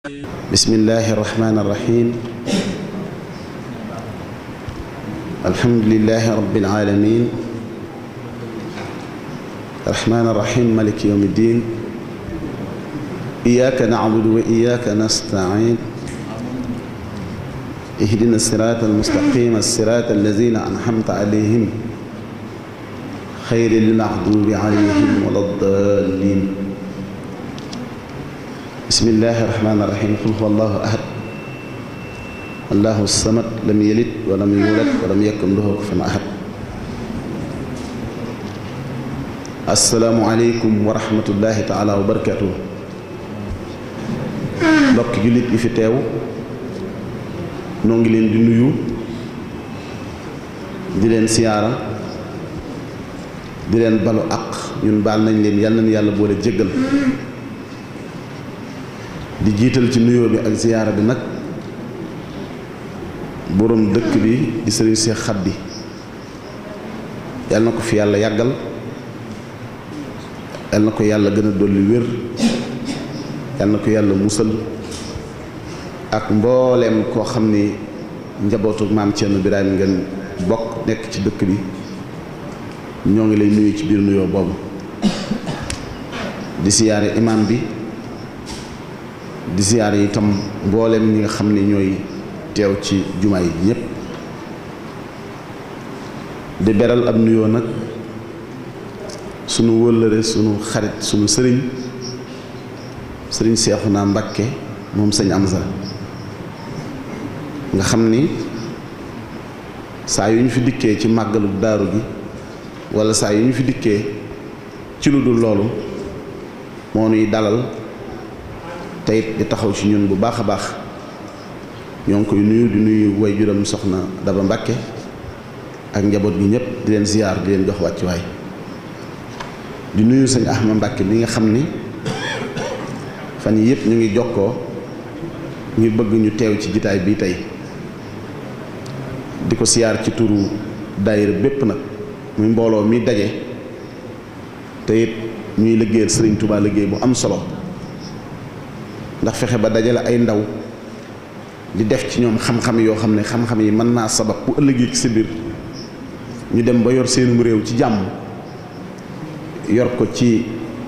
bismillahi irrahmani irrahim alhamdulilahi rabbil alamin arrahmani irrahim maliki yawmi ddin iyyaka na'budu wa iyyaka nasta'in ihdina sirata almustaqima sirata allazina an'amta alayhim xayril maxduubi alayhim wala ddaalliin bismillahi rahmaani rahiim qul huwa allahu ahad allahu samad lam yalid wa lam yulad wa lam yakun lahu kufuwan ahad. assalaamu aleykum wa rahmatullahi taala wa barakaatuh. mbokki jullit yi fi teew noo ngi leen di nuyu di leen siyaara di leen balu àq ñun baal nañ leen yàlla na yàlla boole jéggal. di jiital ci nuyoo bi ak ziyaara bi nag boroom dëkk bi di sëriñ Seex Xaddi yàlla na ko fi yàlla yàggal yàlla na ko yàlla gën a dolli wér yàlla na ko yàlla musal ak mbooleem koo xam ni njabootu maam Cerno Birahim ngeen bokk nekk ci dëkk bi ñoo ngi lay nuyu ci biir nuyoo boobu di siyaare imaam bi di siyaare itam mboolem ñi nga xam ne ñooy teew ci jumaa yi ñépp di beral ab nuyoo nag sunu wëllëre sunu xarit sunu sëriñ Seexuna Mbàkke moom sëñ Amsa nga xam ni saa yu ñu fi dikkee ci màggalu daaru gi walla saa yu ñu fi dikkee ci lu dul loolu moo nuy dalal teyit di taxaw ci ñun bu baax a baax ñoo ngi koy nuyu di nuyu waajuram soxna Daba Mbàkke ak njaboot gi ñëpp di leen ziyaar di leen jox wàccuwaay di nuyu sëñ Ahma Mbàkke bi nga xam ni fan yi yëpp ñu ngi jokkoo ñu bëgg ñu teew ci jitaay bi tey di ko siyaar ci turu daayira bépp nag muy mbooloo mi daje te it ñuy liggéeyal Sëriñ Tuubaa liggéey bu am solo ndax fexe ba dajale ay ndaw di def ci ñoom xam-xam yoo xam ne xam-xam yi mën naa sabab bu ëllëgee ci sa biir ñu dem ba yor seenum réew ci jàmm yor ko ci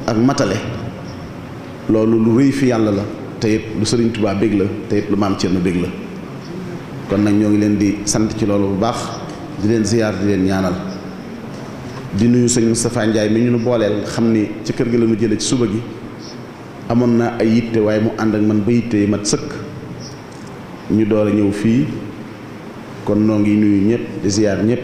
ak matale loolu lu rëy fi yàlla la te it lu Sëriñ Tuubaa bég la te it lu maam Cerno bég la kon nag ñoo ngi leen di sant ci loolu bu baax di leen ziyaar di leen ñaanal di nuyu sëñ Moustapha Ndiaye mi ñu nu booleel xam ni ci kër gi la ñu jële ci suba gi amoon na ay yitte waaye mu ànd ak man ba yitte yi mat sëkk ñu door a ñëw fii kon noo ngi nuyu ñëpp di ziyaar ñëpp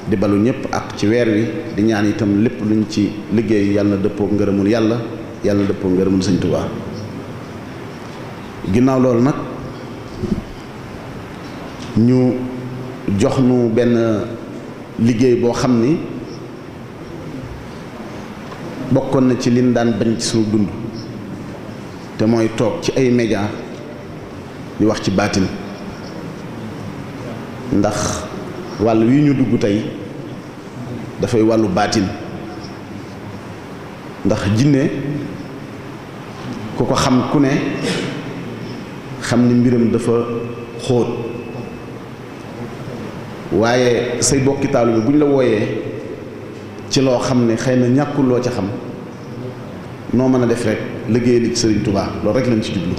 di balu ñëpp ak ci weer wi di ñaan itam lépp luñ ci liggéey yàlla na dëppoo ngërëmul yàlla yàlla na dëppoo ngërëmul sëñ Tuubaa. ginnaaw loolu nag ñu jox nu benn liggéey boo xam ni bokkoon na ci liñ daan bañ ci suñu dund te mooy toog ci ay média di wax ci baatin ndax wàll wi ñu dugg tey dafay wàllu baatin ndax jinne ku ko xam ku ne xam ni mbiram dafa xóot waaye say bokki taalibe bi bu ñu la wooyee ci loo xam ne xëy na ñàkkul loo ca xam noo mën a def rek liggéey li ci Sëriñ Tuubaa loolu rek lañ ci jublu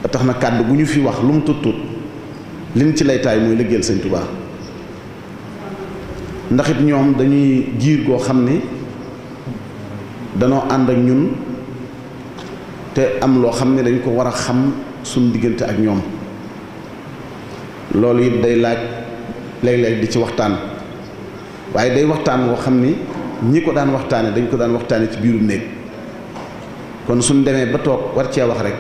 ba tax na kàddu bu ñu fi wax lu mu tut tut liñ ci lay taay mooy liggéeyal Sëriñ Tuubaa ndax it ñoom dañuy giir goo xam ni danoo ànd ak ñun te am loo xam ne dañ ko war a xam suñ diggante ak ñoom loolu it day laaj léeg-léeg di ci waxtaan waaye day waxtaan woo xam ni ñi ko daan waxtaane dañ ko daan waxtaane ci biirum néeg kon suñ demee ba toog war cee wax rek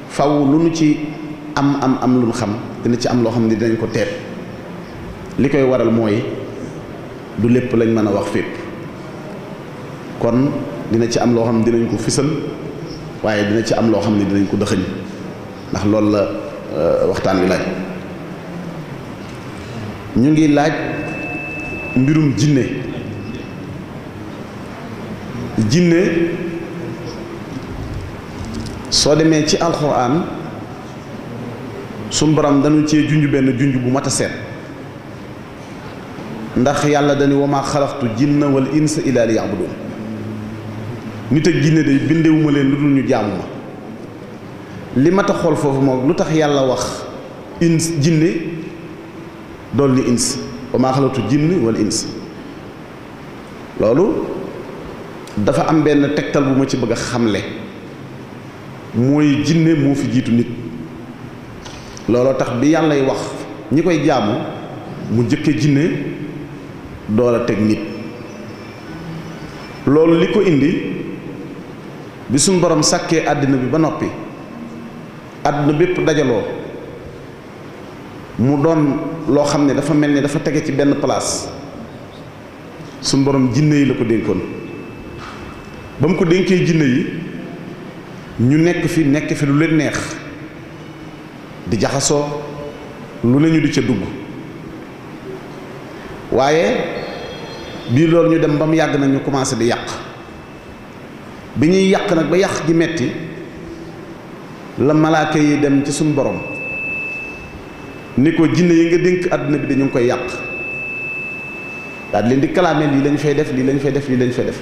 faw lu nu ci am lu nu xam dina ci am loo xam ni dinañ ko teet li koy waral mooy du lépp lañ mën a wax fépp kon dina ci am loo xam ne dinañ ko fisal waaye dina ci am loo xam ne dinañ ko dëxëñ ndax loolu la waxtaan wi laaj ñu ngi laaj mbirum jinne soo demee ci alxuraan suñ borom dañu cee junj benn junj bu mat a seet ndax yàlla dañu wa maa xalaqtu jinna wal insa illa liya'budun nit ak jinne day bindewuma leen lu dul ñu jaamu ma li mat a xool foofu moom lu tax yàlla wax ins jinne dool ni ins wa maa xalaqtu jinn wal ins loolu dafa am benn tegtal bu ma ci bëgg a xamle mooy jinne moo fi jiitu nit looloo tax bi yàllay wax ñi koy jaamu mu jëkke jinne door a teg nit loolu li ko indi bi suñ borom sàkkee àddina bi ba noppi àdduna bépp dajaloo mu doon loo xam ne dafa mel ni dafa tege ci benn place suñ borom jinne yi la ko dénkoon ba mu ko dénkee jinne yi ñu nekk fi lu leen neex di jaxasoo lu ne ñu di ca dugg waaye bii loolu ñu dem ba mu yàgg nag ñu commencé di yàq bi ñuy yàq nag ba yàq gi metti la malaaka yi dem ci suñu borom ni ko jinne yi nga dénk àdduna bi dañu ngi koy yàq daal di leen di kalaame lii lañ fay def lii lañ fay def lii lañ fay def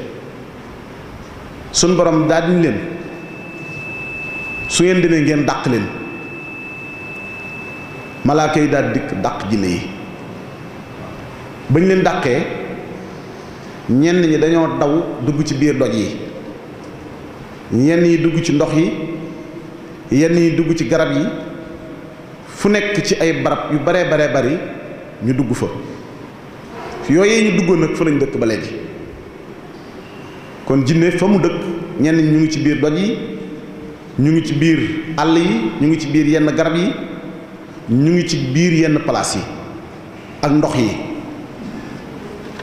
suñu borom daal di leen su ngeen demee ngeen dàq leen malaaka yi daal dikk dàq jinne yi bañ leen dàqee ñenn ñi dañoo daw dugg ci biir doj yi ñenn yi dugg ci ndox yi yenn yi dugg ci garab yi fu nekk ci ay barab yu baree bari ñu dugg fa yooyee ñu duggoon nag fa lañ dëkk ba léegi kon jinne fa mu dëkk ñenn ñi ñu ngi ci biir doj yi ñu ngi ci biir àll yi ñu ngi ci biir yenn garab yi ñu ngi ci biir yenn palaas yi ak ndox yi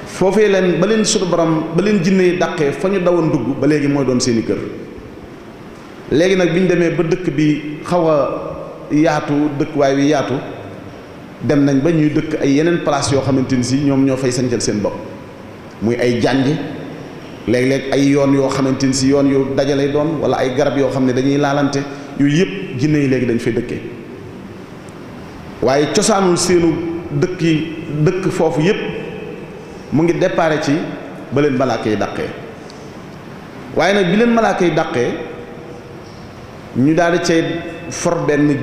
foofee leen ba leen suñu borom ba leen jinne yi dàqee fa ñu dawoon dugg ba léegi mooy doon seeni kër léegi nag bi ñu demee ba dëkk bi xaw a yaatu dëkkuwaay wi yaatu dem nañ ba ñuy dëkk ay yeneen place yoo xamante ni si ñoom ñoo fay sancal seen bopp muy ay jànj léeg-léeg ay yoon yoo xamante ni si yoon yu dajale doon wala ay garab yoo xam ne dañuy laalante yooyu yëpp jinne yi léegi dañ fay dëkkee waaye cosaanul seenu dëkk foofu yëpp mu ngi déparé ci ba leen malaaka yi dàqee waaye nag bi leen malaaka yi dàqee ñu daal di cay for benn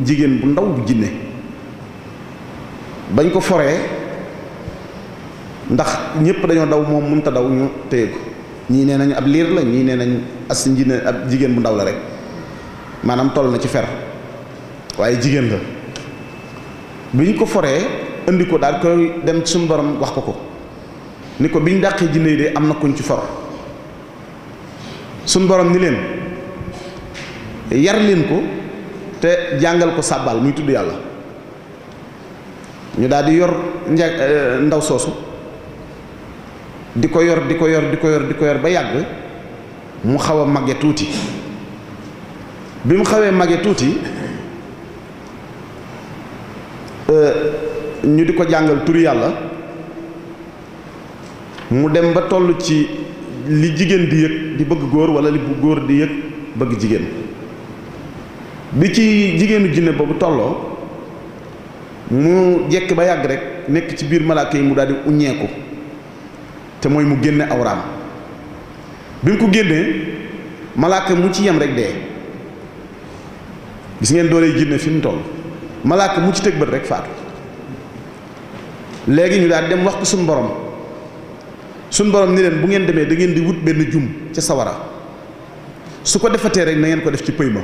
jigéen bu ndaw bu jinne bañ ko foree ndax ñëpp dañoo daw moom mënut a daw ñu téye ko ñii nee nañu ab liir la ñii nee nañ as njine ab jigéen bu ndaw la rek maanaam toll na ci fer waaye jigéen la bi ñu ko foree indi ko daal koy dem ci suñu borom wax ko ni ko biñ dàqee jinne yi de am na kuñ ci for suñu borom ni leen yar leen ko te jàngal ko sàbbaal muy tudd yàlla ñu daal di yor ndaw soosu di ko yor ba yàgg mu xaw a màgge tuuti bi mu xawee màgge tuuti ñu di ko jàngal turu yàlla mu dem ba toll ci li jigéen di yëg di bëgg góor wala li bu góor di yëg bëgg jigéen bi ci jigéenu jinne boobu tolloo mu jekk ba yàgg rek nekk ci biir malaaka yi mu daal di uññeeku te mooy mu génne awraam bi mu ko génnee malaaka mu ci yem rek dee gis ngeen doole jinne fi mu toll malaaka mu ci tëg bët rek faatu léegi ñu daal dem wax ko suñu borom ni leen bu ngeen demee da ngeen di wut benn jum ca sawara su ko defatee rek na ngeen ko def ci pëy ma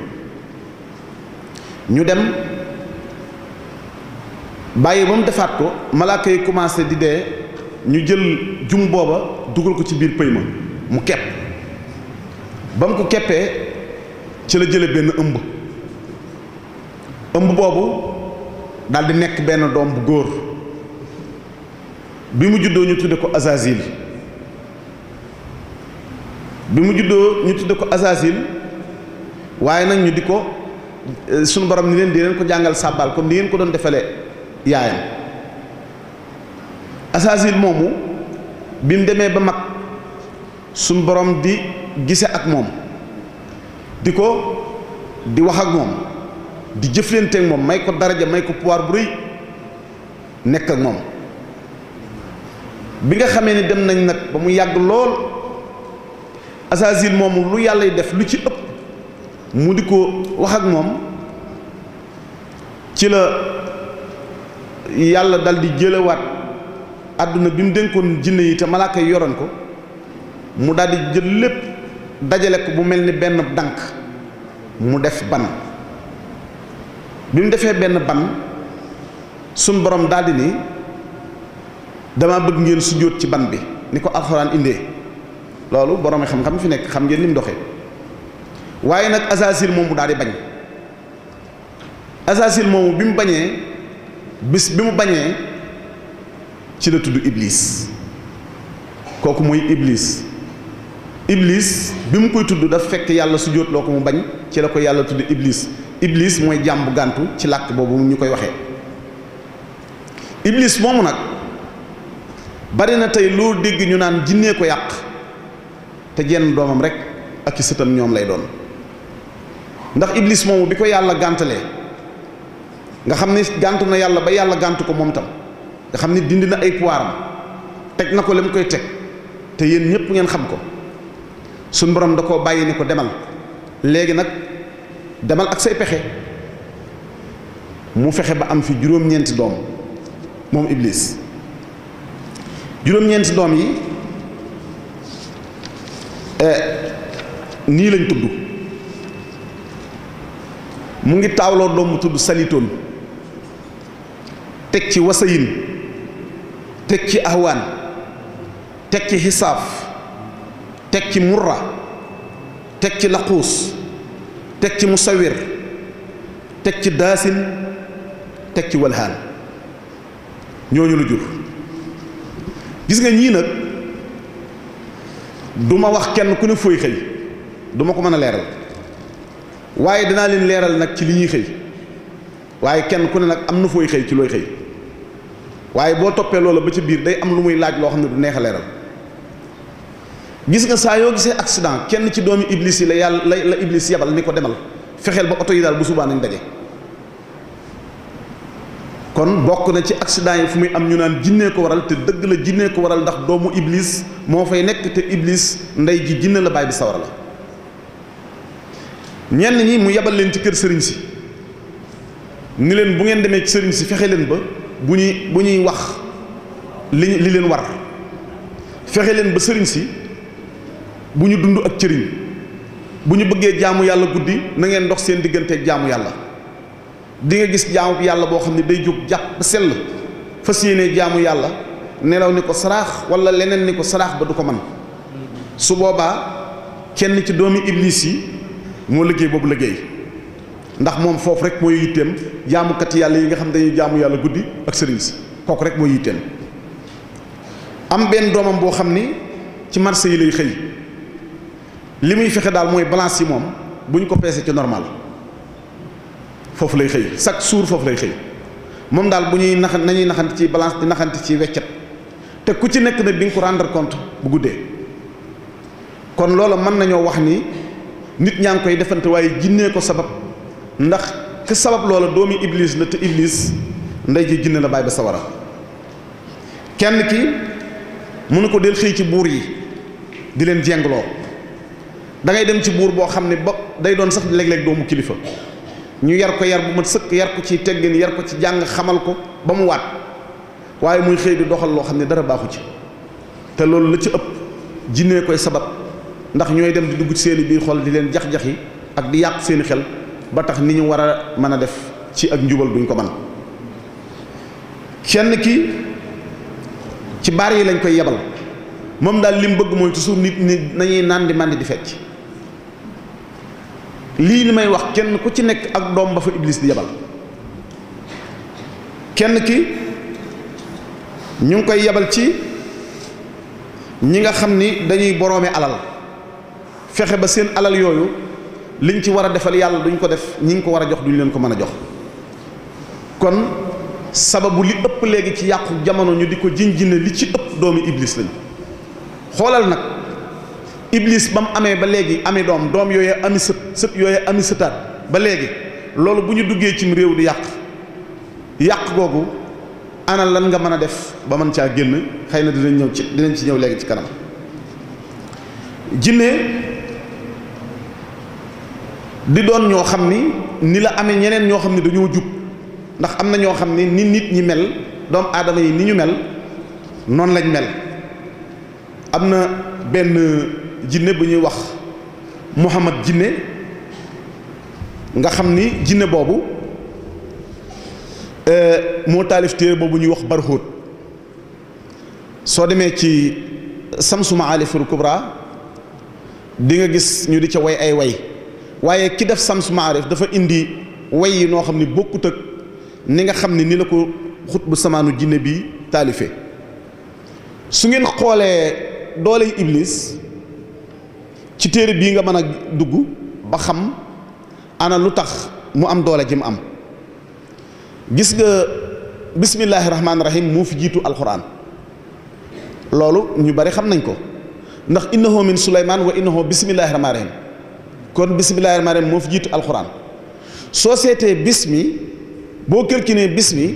ñu dem bàyyi ba mu defaat ko malaaka yi commencé di dee ñu jël jum booba dugal ko ci biir pëy ma mu kepp ba mu ko keppee ci la jële benn ëmb boobu daal di nekk benn doom bu góor bi mu juddoo ñu tudde ko Azazil waaye nag ñu di ko sunu borom ni leen di leen ko jàngal sàbbaal comme ni ngeen ko doon defale yaayam Azazil moomu bi mu demee ba mag sunu borom di gise ak moom di wax ak moom di jëflanteeg moom may ko daraja may ko pouvoir bu rëy nekk ak moom bi nga xamee ni dem nañ nag ba mu yàgg lool Azazil moomu lu yàlla def lu ci ëpp mu di ko wax ak moom ci la yàlla dal di jëlewaat àdduna bi mu dénkoon jinne yi te malaaka yi yoroon ko mu daal di jël lépp dajale ko bu mel ni benn dànk mu def ban bi mu defee benn ban suñ borom daal di ni dama bëgg ngeen sujjóot ci ban bi ni ko alxuraan indee loolu borom xam-xam fi nekk xam ngeen ni mu doxee waaye nag Azazil moomu daal di bañ Azazil moomu bi mu bañee bis bi mu bañee ci la tudd Iblis kooku mooy Iblis bi mu koy tudd daf fekk yàlla sujjóot loo ko mu bañ ci la ko yàlla tudd Iblis mooy jaam bu gàntu ci làkk boobu ñu koy waxee Iblis moomu nag bari na tey loo dégg ñu naan jinnee ko yàq te jenn doomam rek ak i sëtam ñoom lay doon ndax Iblis moomu bi ko yàlla gàntalee nga xam ni gàntu na yàlla ba yàlla gàntu ko moom tam nga xam ni dindi na ay pouvoiram teg na ko la mu koy teg te yéen ñëpp ngeen xam ko suñ borom da koo bàyyi ni ko demal léegi nag demal ak say pexe mu fexe ba am fi juróom-ñeenti doom moom Iblis juróom-ñeenti doom yi nii lañ tudd mu ngi taawloo doom bu tudd Salitoon teg ci Wasayin teg ci Ahwaan teg ci Xisaaf teg ci Murra teg ci Laquus teg ci Musawir teg ci Daasin teg ci Walhaan ñooñu lu jur gis nga ñii nag du ma wax kenn ku ne fooy xëy du ma ko mën a leeral waaye dinaa leen leeral nag ci li ñuy xëy waaye kenn ku ne nag am na fooy xëy ci looy xëy waaye boo toppee loola ba ca biir day am lu muy laaj loo xam ne du neex a leeral gis nga saa yoo gisee accident kenn ci doomi Iblis yi la yàlla la Iblis yebal ni ko demal fexeel ba oto yi daal bu subaa nañ daje kon bokk na ci accident yi fu muy am ñu naan jinnee ko waral te dëgg la jinnee ko waral ndax doomu Iblis moo fay nekk te Iblis ndey ji jinne la baay bi sawara la ñenn ñi mu yebal leen ci kër sëriñ si ni leen bu ngeen demee ci sëriñ si fexe leen ba bu ñuy wax li leen war fexe leen ba sëriñ si bu ñu dund ak cëriñ bu ñu bëggee jaamu yàlla guddi na ngeen dox seen digganteeg jaamu yàlla di nga gis jaamu yàlla boo xam ne day jóg jàpp sell fas yéene jaamu yàlla nelaw ni ko saraax wala leneen ni ko saraax ba du ko man su boobaa kenn ci doomi Iblis yi moo liggéey boobu liggéey ndax moom foofu rek mooy yitteem jaamukat yàlla yi nga xam dañuy jaamu yàlla guddi ak sëriñ si kooku rek mooy yitteem am benn doomam boo xam ni ci marché yi lay xëy li muy fexe daal mooy balance yi moom bu ñu ko peese ci normal foofu lay xëy chaque jour foofu lay xëy moom daal bu ñuy nañuy naxante ci balance di naxante ci weccet te ku ci nekk nag di nga ko rendre compte bu guddee kon loola mën nañoo wax ni nit ñaa ngi koy defante waaye jinnee ko sabab ndax ki sabab loola doomi Iblis la te Iblis ndey ji jinne la baay ba sawara kenn ki mu ne ko del xëy ci buur yi di leen jengloo da ngay dem ci buur boo xam ne ba day doon sax léeg-léeg doomu kilifa ñu yar ko yar bu mat sëkk yar ko ci teggin yar ko ci jàng xamal ko ba mu waat waaye muy xëy di doxal loo xam ne dara baaxu ci te loolu la ci ëpp jinnee koy sabab ndax ñooy dem di dugg ci seeni biir xol di leen jax-jaxi ak di yàq seeni xel ba tax ni ñu war a mën a def ci ak njubal duñ ko man kenn ki ci baar yi lañ koy yebal moom daal li mu bëgg mooy toujours nit ñi nañuy naan di màndi di fecc lii ni may wax kenn ku ci nekk ak doom ba fa Iblis di yebal kenn ki ñu ngi koy yebal ci ñi nga xam ni dañuy boroome alal fexe ba seen alal yooyu liñ ci war a defal yàlla duñ ko def ñi ngi ko war a jox duñ leen ko mën a jox kon sababu li ëpp léegi ci yàqu jamono ñu di ko jinne li ci ëpp doomi Iblis lañ xoolal nag iblis ba mu amee ba léegi ami doom yooyu ami sët yooyu ami sëtaat ba léegi loolu bu ñu duggee cim réew di yàq googu ana lan nga mën a def ba mën caa génn xëy na dinañ ci ñëw léegi ci kanam. jinne di doon ñoo xam ni la amee ñeneen ñoo xam ni dañoo jub ndax am na ñoo xam ni nit ñi mel doomu aadama yi ni ñu mel noonu lañ mel. am na benn jinne bu ñuy wax Muhammad jinne nga xam ni jinne boobu moo taalif téere boobu ñuy wax Barhut soo demee ci Samsu Ma'ariful Kubra di nga gis ñu di ca way ay way waaye ki def Samsu Ma'arif dafa indi way yi noo xam ni bokkut ak ni nga xam ni la ko xutbu samaanu jinne bi taalife su ngeen xoolee dooley iblis ci téere bii nga mën a dugg ba xam ana lu tax mu am doole ji mu am gis nga bismillaahi rahmaani rahim moo fi jiitu alxuraan loolu ñu bari xam nañ ko ndax innahu min suleymaan wa innahu bismillaahi rahmaani rahim kon bismillaahi rahmaani rahim moo fi jiitu alxuraan soo seetee bismi boo calculé bismi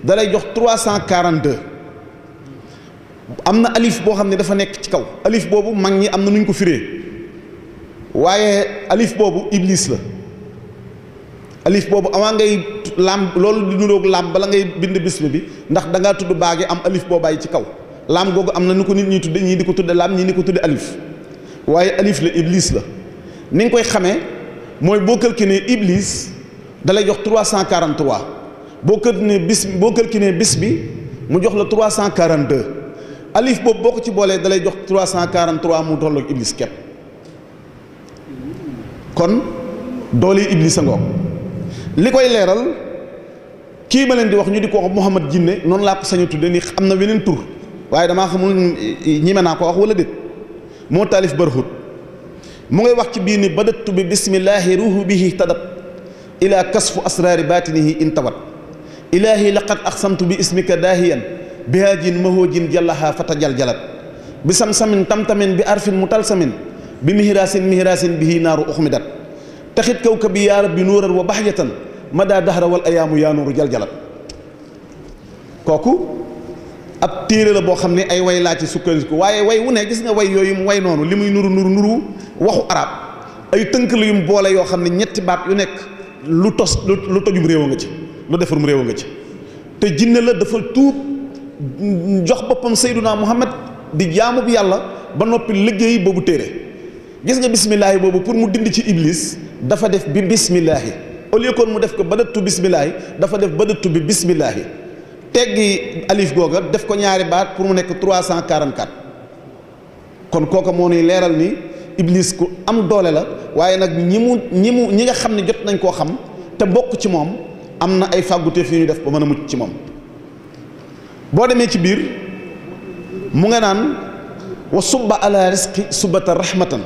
dalay jox 342 am na alif boo xam ne dafa nekk ci kaw alif boobu mag ñi am na nuñ ko firee waaye alif boobu iblis la alif boobu avant ngay lam loolu di nuroog lam bala ngay bind bismi bi ndax da ngaa tudd baagi am alif boobaay ci kaw lam googu am na nu ko nit ñi tudde ñii di ko tudde lam ñii di ko tudde alif waaye alif la iblis la ni nga koy xamee mooy boo calculé iblis dalay jox 343 boo calculé bis bi mu jox la 342 alif boobu boo ko ci boolee dalay jox 343 mu tolloog iblis kepp kon doole iblis a ngoog li koy leeral kii ma leen di wax ñu di ko wax Muhammad jinne noonu laa ko sañu tudde ni am na weneen tur waaye damaa xamul ñime naa ko wax wala déet moo taalif Barhut mu ngay wax ci biir ni badattu bi bismillahi ruuhu bihi tadat ila kasfu asraari batinihi intawat ilahi laqad aqsamtu bi ismika daahiyan bihaajin mahoojin jallaha fata jaljalat bi samsamin tamtamin bi arfin mutalsamin bi mihrasin bihi naaru uxmidat taxit kaw ka bi yaa rabbi nuuran wa baxjatan mada dahra wal ayaamu yaa nuuru jaljalat kooku ab téere la boo xam ne ay way laa ci sukkandiku waaye way wu ne gis nga way yooyu mu way noonu li muy nuru waxu arab ay tënk la yum boole yoo xam ne ñetti baat yu nekk lu tojum réew nga ci lu defarum réew nga ci te jinne la dafa tuub jox boppam Seydunaa Muhammad di jaamu bi yàlla ba noppi liggéey boobu téere gis nga bismillaahi boobu pour mu dindi ci iblis dafa def bi bismillaahi au lieu kon mu def ko badattu bismillaahi dafa def badattu bi bismillaahi teggi alif googa def ko ñaari baat pour mu nekk 344 kon kooka moo nuy leeral ni iblis ku am doole la waaye nag ñi nga xam ne jot nañ koo xam te bokk ci moom am na ay fàgguteef yu ñu def ba mën a mucc ci moom boo demee ci biir mu nga naan wa subba ala risqi subbata rahmatan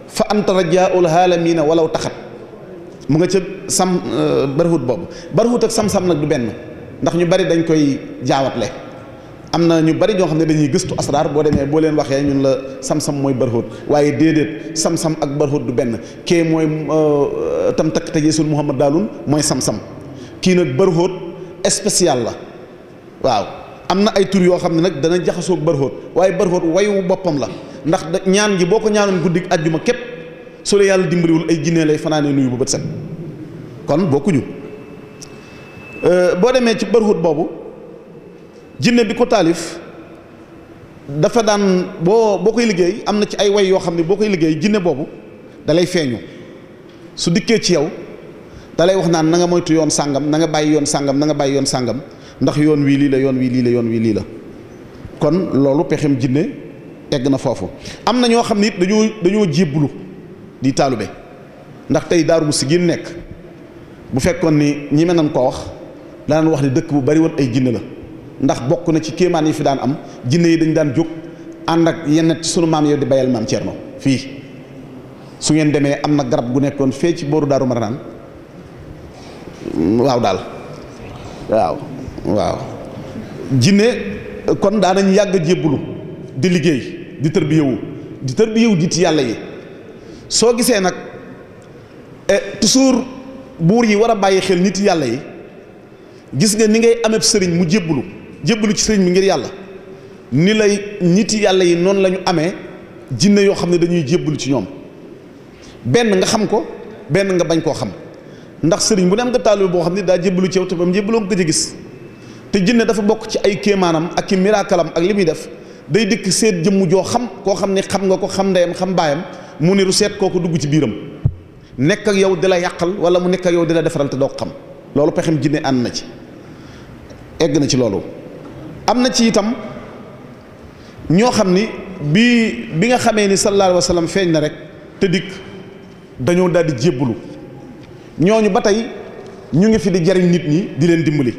fa anta rajaul haalamina walaw taxat mu nga ca Barhut boobu Barhut ak sam-sam nag du benn ndax ñu bari dañ koy jaawatle am na ñu bari ñoo xam ne dañuy gëstu asraar boo demee boo leen waxee ñun la sam-sam mooy Barhut waaye déedéet sam-sam ak Barhut du benn kee mooy tam takk te yeesul Muhammad daalun mooy sam-sam kii nag Barhut spécial la waaw am na ay tur yoo xam ne nag dana jaxasoog Barhut waaye Barhut wayu boppam la ndax ñaan gi boo ko ñaanoon guddi àjjuma képp su la yàlla dimbaliwul ay jinne lay fanaanee nuyu bu bët set kon bokkuñu boo demee ci Barhut boobu jinne bi ko taalif dafa daan boo koy liggéey am na ci ay way yoo xam ne boo koy liggéey jinne boobu dalay feeñu su dikkee ci yow dalay wax naan na nga moytu yoon sàngam na nga bàyyi yoon sàngam na nga bàyyi yoon sàngam ndax yoon wii lii la yoon wii lii la yoon wii lii la kon loolu pexem jinne egg na foofu am na ñoo xam ne it dañoo jébbulu di taalube ndax tey Daaru Musti gi nekk bu fekkoon ni ñi mel nañ koo wax daan wax ni dëkk bu bari woon ay jinne la ndax bokk na ci kéemaan yi fi daan am jinne yi dañ daan jóg ànd ak yenn ci sunu maam yow di bayal maam Thierno fii su ngeen demee am na garab gu nekkoon fee ci booru Daaru Marnaan waaw daal waaw jinne kon daanañ yàgg jébbulu di liggéey di tërbiyewu di tërbiyewu nit yàlla yi. soo gisee nag toujours buur yi war a bàyyi xel nit yàlla yi, gis nga ni ngay amee sëriñ mu jébbalu ci sëriñ bi ngir yàlla, ni lay nit yàlla yi noonu la ñu amee jinne yoo xam ne dañuy jébbalu ci ñoom. benn nga xam ko, benn nga bañ koo xam, ndax sëriñ bu ne am nga taalibe boo xam ne daa jébbalu ci yow te ba mu jébbaloo nga gëj a gis. te jinne dafa bokk ci ay kéemaanam ak i miraakalam ak li muy def, day dikk seet jëmm joo xam koo xam ne xam nga ko, xam ndeyam xam baayam, mu niru seet kooku dugg ci biiram nekk ak yow di la yàqal wala mu nekk ak yow di la defaral te doo ko xam. loolu pexem jinne ànd na ci, egg na ci loolu. am na ci itam ñoo xam ni bi nga xamee ni sallallahu alayhi wa sallam feeñ na rek te dikk dañoo daal di jébbalu. ñooñu ba tey ñu ngi fi di jariñ nit ñi di leen dimbali.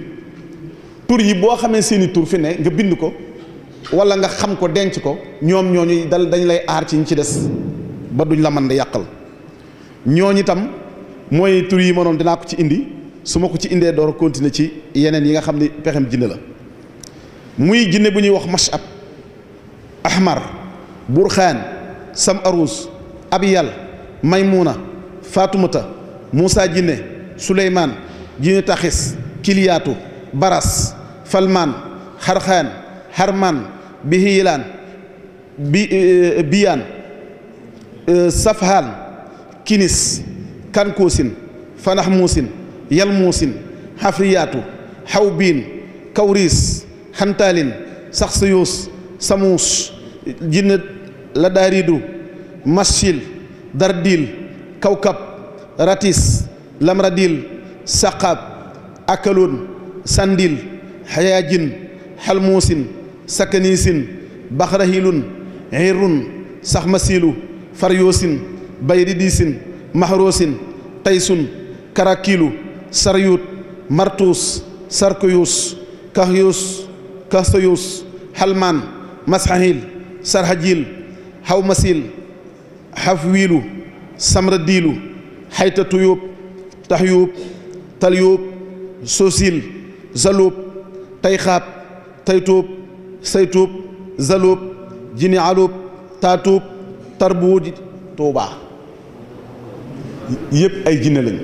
tur yi boo xamee seeni tur fi ne nga bind ko wala nga xam ko denc ko, ñooñu dañ lay aar ci ñi ci des ba duñ la mën di yàqal. ñooñu itam mooy tur yi ma noonu dinaa ko ci indi, su ma ko ci indee door a continuer ci yeneen yi nga xam ni pexem jinne la. muy jinne bu ñuy wax mashab, ahmar, burxaan, sam arus, abiyal, maymuna, fatumata, muusa jinne, suleymaan, jinne taxis, kiliyaatu, baras, falmaan, xarxaan, xarmaan, bihiilaan, biyaan, safhaan, kinis, kankoosin, fanaxmuusin, yalmuusin, xafriyaatu, xawbiin, kawriis, xantaalin, saxsiyuus, samuus, jinne ladaariidu, maschil, dardiil, kawkab, ratis, lamradil, saqaab, akaloon, sandil, xayaajin, xalmuusin, sakaniisin, baxrahilun, xirun, saxmasiilu, faryoosin, bayridiisin, maxroosin, taysun, karakiilu, saryuut, martuus, sarkuyuus, kaxsoyuus, xalmaan, masxahil, sarxajiil, xawmasiil, xafwiilu, samradiilu, xaytatuyuub, taxyuub, talyuub, soosiil, zaluub, tayxaab, taytuub, saytuub, zaluub, jini aluub, taatuub, tarbuuj, tuubaa. yëpp ay jinne lañ.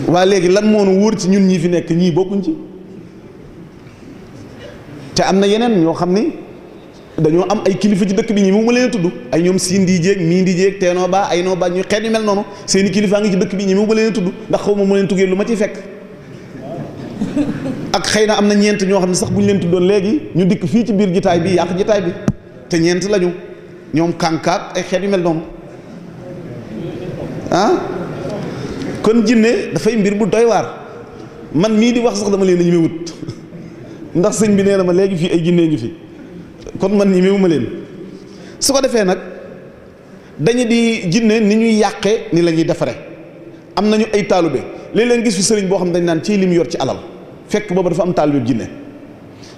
waa léegi lan moo nu wóor ci ñun ñi fi nekk ñii bokkuñ ci? te am na yeneen ñoo xam ni dañoo am ay kilifa ci dëkk bi ñi mu ma leen tudd, ay ñoom siin di jéeg mii di jéeg teenoo baa ay noo baa ñu xeet yu mel noonu seeni kilifaa ngi ci dëkk bi ñi mu ma leen tudd, ndax xaw ma leen tuggee lu ma ciy fekk. ak xëy na am na ñeent ñoo xam ne sax bu ñu leen tuddoon léegi ñu dikk fii ci biir jitaay bi yàq jitaay bi, te ñeent lañu ñoom kànkaat ay xeet yu mel noonu. kon jinne dafay mbir bu doy waar. man mii di wax sax dama leen a ñemewut ndax sëñ bi nee na ma léegi fii ay jinne ngi fi, kon man ñemewuma leen. su ko defee nag dañu di jinne ni ñuy yàqe ni la ñuy defare. am nañu ay taalube léeg-léeg gis fi sëriñ boo xam ne dañ naan ci li mu yor ci alal, fekk booba dafa am taalube jinne.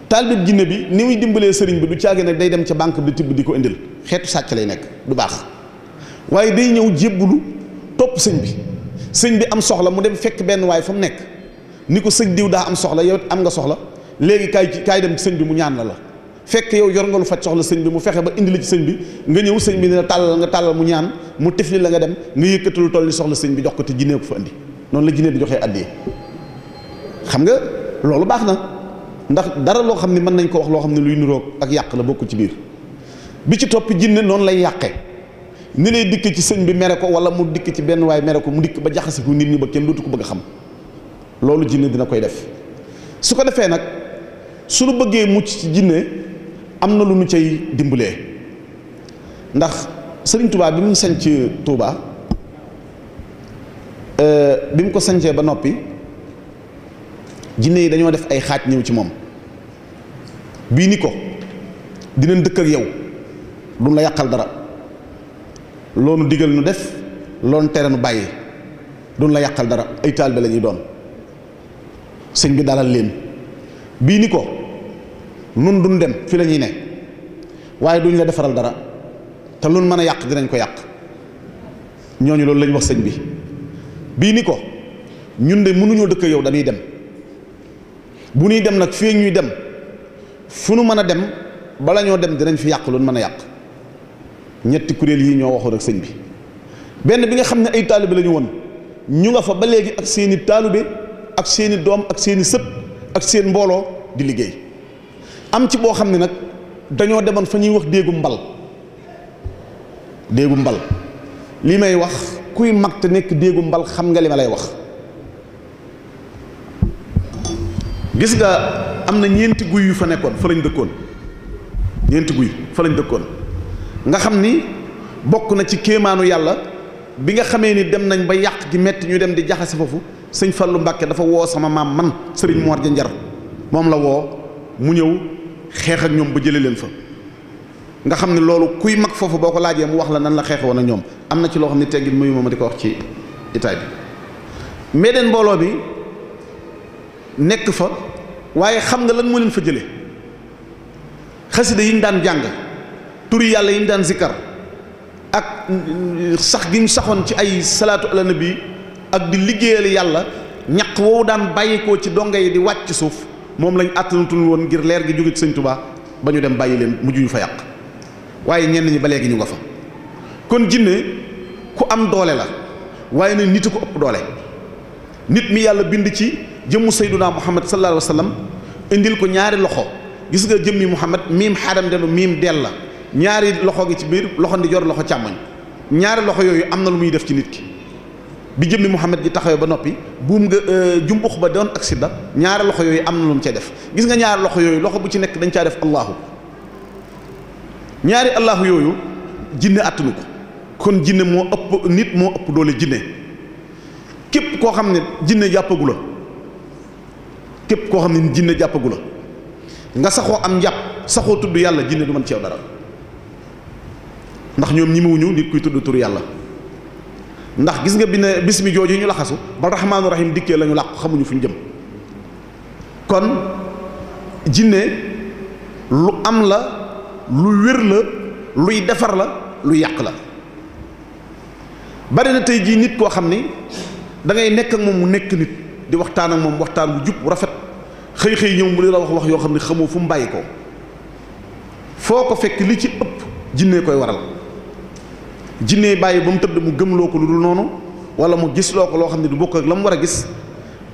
taalube jinne bi ni muy dimbalee sëriñ bi du caagi nag day dem ca banque bi tibb di ko indil, xeetu sàcc lay nekk, du baax. waaye day ñëw jébbulu topp sëñ bi, sëñ bi am soxla mu dem fekk benn waay fa mu nekk ni ko sëñ diw daa am soxla, yow am nga soxla, léegi kaay dem ci sëñ bi mu ñaan la fekk yow yor nga lu faj soxla sëñ bi, mu fexe ba indi la ci sëñ bi, nga ñëw sëñ bi ne tàllal nga tàllal mu ñaan, mu tifli la nga dem nga yëkkati lu toll ni soxla sëñ bi jox ko, te jinne ko fa indi. noonu la jinne di joxee addiyee. xam nga loolu baax na, ndax dara loo xam ne mën nañ ko wax loo xam ne luy niroog ak yàq la bokku ci biir. bi ci topp jinne noonu lay yàqee, ni lay dikk ci sëñ bi mere ko, wala mu dikk ci benn waay mere ko, mu dikk ba jaxase ko nit ñi ba kenn dootu ko bëgg a xam. loolu jinne dina koy def. su ko defee nag suñu bëggee mucc ci jinne am na lu ñu cay dimbalee, ndax sëriñ Touba bi mu sanc Touba, bi mu ko sancee ba noppi jinne yi dañoo def ay xaaj ñëw ci moom. bii ni ko dinañ dëkk ak yow, duñ la yàqal dara, loonu digal nu def, loonu tere nu bàyyi, duñ la yàqal dara, ay taalibe la ñuy doon. sëñ bi dalal leen. bii ni ko nun duñ dem fi la ñuy ne, waaye duñ la defaral dara, te luñ mën a yàq dinañ ko yàq. ñooñu loolu lañ wax sëñ bi. bii ni ko ñun de mënuñoo dëkk yow, dañuy dem. bu ñuy dem nag fii ñuy dem fu nu mën a dem bala ñoo dem dinañ fi yàq lu mën a yàq. ñetti kuréel yi ñoo waxoon ak sëñ bi benn bi nga xam ne ay taalibe la ñu woon ñu nga fa ba léegi ak seeni taalibe ak seeni doom ak seeni sët ak seen mbooloo di liggéey am ci boo xam ne nag dañoo demoon fa ñuy wax déegu mbal li may wax kuy mag te nekk déegu mbal xam nga li ma lay wax. gis nga am na ñeenti guy yu fa nekkoon fa lañ dëkkoon ñeenti guy fa lañ dëkkoon nga xam ni bokk na ci kéemaanu yàlla bi nga xamee ni dem nañ ba yàq gi metti ñu dem di jaxase foofu sëñ Fallu Mbàkke dafa woo sama maam man sëriñ Mor Janjar moom la woo mu ñëw xeex ak ñoom ba jëlee leen fa nga xam ne loolu kuy mag foofu boo ko laajee mu wax la nan la xeexe woon ak ñoom am na ci loo xam ne teggin muyu ma di ko wax ci itaay bi mais mbooloo bi nekk fa waaye xam nga lan moo leen fa jële xasida yi ñu daan jàng turi yàlla yi ñu daan zikkar ak sax gi ñu saxoon ci ay salaatu ala nabi ak di liggéeyal yàlla ñaq woowu daan bàyyikoo ci donga yi di wàcc ci suuf moom lañ àttanatul woon ngir leer gi jóge ci sëñ Tuubaa ba ñu dem bàyyi leen mujj ñu fa yàq waaye ñenn ñi ba léegi ñu nga fa kon jinne ku am doole la waaye nag nit a ko ëpp doole nit mi yàlla bind ci jëmmu sayduna muhammad sallallahu alayhi wa sallam indil ko ñaari loxo gis nga jëmmi muhammad miim xaadam delu miim del la ñaari loxo gi ci biir loxo ndijoor loxo càmmoñ ñaari loxo yooyu am na lu muy def ci nit ki bi jëmmi muhammad ji taxawee ba noppi buum nga jumbux ba doon ak sidda ñaari loxo yooyu am na lu mu cay def gis nga ñaari loxo yooyu loxo bu ci nekk dañ caa def allahu ñaari allahu yooyu jinne attanu ko kon jinne moo ëpp nit moo ëpp doole jinne képp koo xam ne jinne jàppagu la képp koo xam ne jinne jàppagu la nga saxoo am njàpp saxoo tudd yàlla jinne du mën ci yow dara ndax ñoom ñimewuñu nit kuy tudd tur yàlla ndax gis nga bi ne bismi jooju ñu laxasu ba rahmaanu rahim dikkee la ñu làqu xamuñu fu ñu jëm kon jinne lu am la lu wér la luy defar la lu yàq la bari na tey jii nit koo xam ni da ngay nekk ak moom mu nekk nit di waxtaan ak moom waxtaan bu jub bu rafet xëy ñëw mu di la wax yoo xam ne xamoo fu mu bàyyi ko foo ko fekk li ci ëpp jinne koy waral jinne bàyyi ba mu tëdd mu gëmloo ko lu dul noonu wala mu gisloo ko loo xam ne du bokk ak la mu war a gis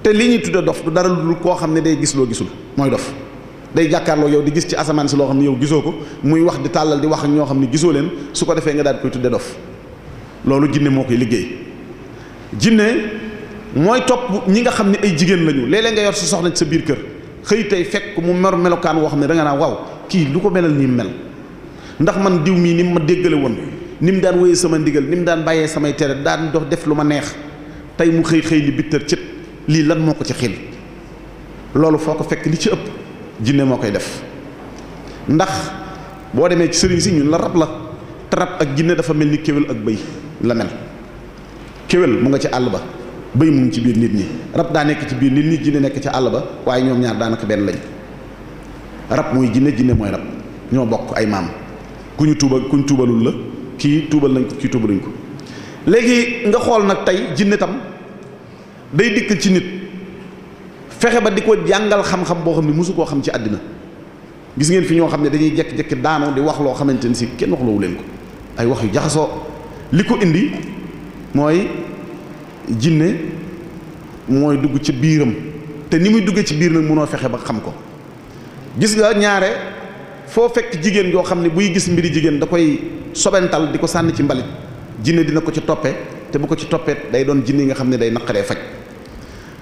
te li ñuy tudde dof du dara lu dul koo xam ne day gis loo gisul mooy dof day jàkkaarloo yow di gis ci asamaan si loo xam ne yow gisoo ko muy wax di tàllal di wax ak ñoo xam ne gisoo leen su ko defee nga daal di koy tudde dof loolu jinne moo koy liggéey jinne mooy topp ñi nga xam ne ay jigéen lañu léeg-léeg nga yor si soxna ci sa biir kër xëy tey fekk mu mer melokaan woo xam ne da nga naan waaw kii lu ko melal nii mel ndax man diw mii ni mu ma déggale woon ni mu daan wéyee sama ndigal ni mu daan bàyyee samay tere daan dox def lu ma neex tey mu xëy ni bittër cët lii lan moo ko ci xel loolu foo ko fekk li ci ëpp jinne moo koy def ndax boo demee ci sëriñ si ñun la rab la te rab ak jinne dafa mel ni kéwél ak bëy la mel kéwél mu nga ci àll ba bëy mu ngi ci biir nit ñi rab daa nekk ci biir nit ñi jinne nekk ci àll ba waaye ñoom ñaar daanaka benn lañ rab mooy jinne jinne mooy rab ñoo bokk ay maam ku ñu tuubalul la kii tuubal nañ ko kii tuubaluñ ko léegi nga xool nag tey jinne tam day dikk ci nit fexe ba di ko jàngal xam-xam boo xam ne mosu koo xam ci àddina gis ngeen fi ñoo xam ne dañuy jekki-jekki daanu di wax loo xamante ni si kenn wax loowu leen ko ay wax yu jaxasoo li ko indi mooy jinne mooy dugg ci biiram te ni muy duggee ci biir nag mënoo fexe ba xam ko gis nga ñaare foo fekk jigéen yoo xam ne buy gis mbiri jigéen da koy sobental di ko sànni ci mbalit jinne dina ko ci toppee te bu ko ci toppee day doon jinne yi nga xam ne day naqaree faj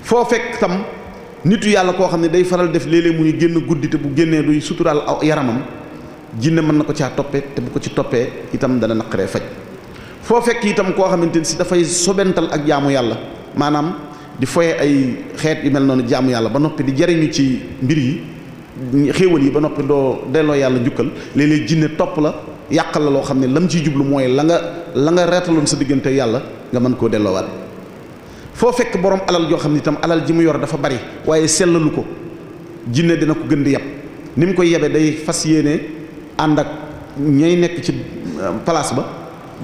foo fekk tam nitu yàlla koo xam ne day faral def léeg-léeg muy génn guddi te bu génnee duy suturaal aw yaramam jinne mën na ko caa toppee te bu ko ci toppee itam dana naqaree faj foo fekk itam koo xamante ni si dafay sobental ak jaamu yàlla maanaam di foye ay xeet yu mel noonu jaamu yàlla ba noppi di jariñu ci mbir yi xéewal yi ba noppi doo delloo yàlla njukkal léeg-léeg jinne topp la yàqal la loo xam ne lam ciy jublu mooy la nga reetaloon sa diggante yàlla nga mën koo delloowaat foo fekk borom alal joo xam ne itam alal ji mu yor dafa bari waaye sellalu ko jinne dina ko gën di yeb ni mu koy yebe day fas yéene ànd ak ñay nekk ci place ba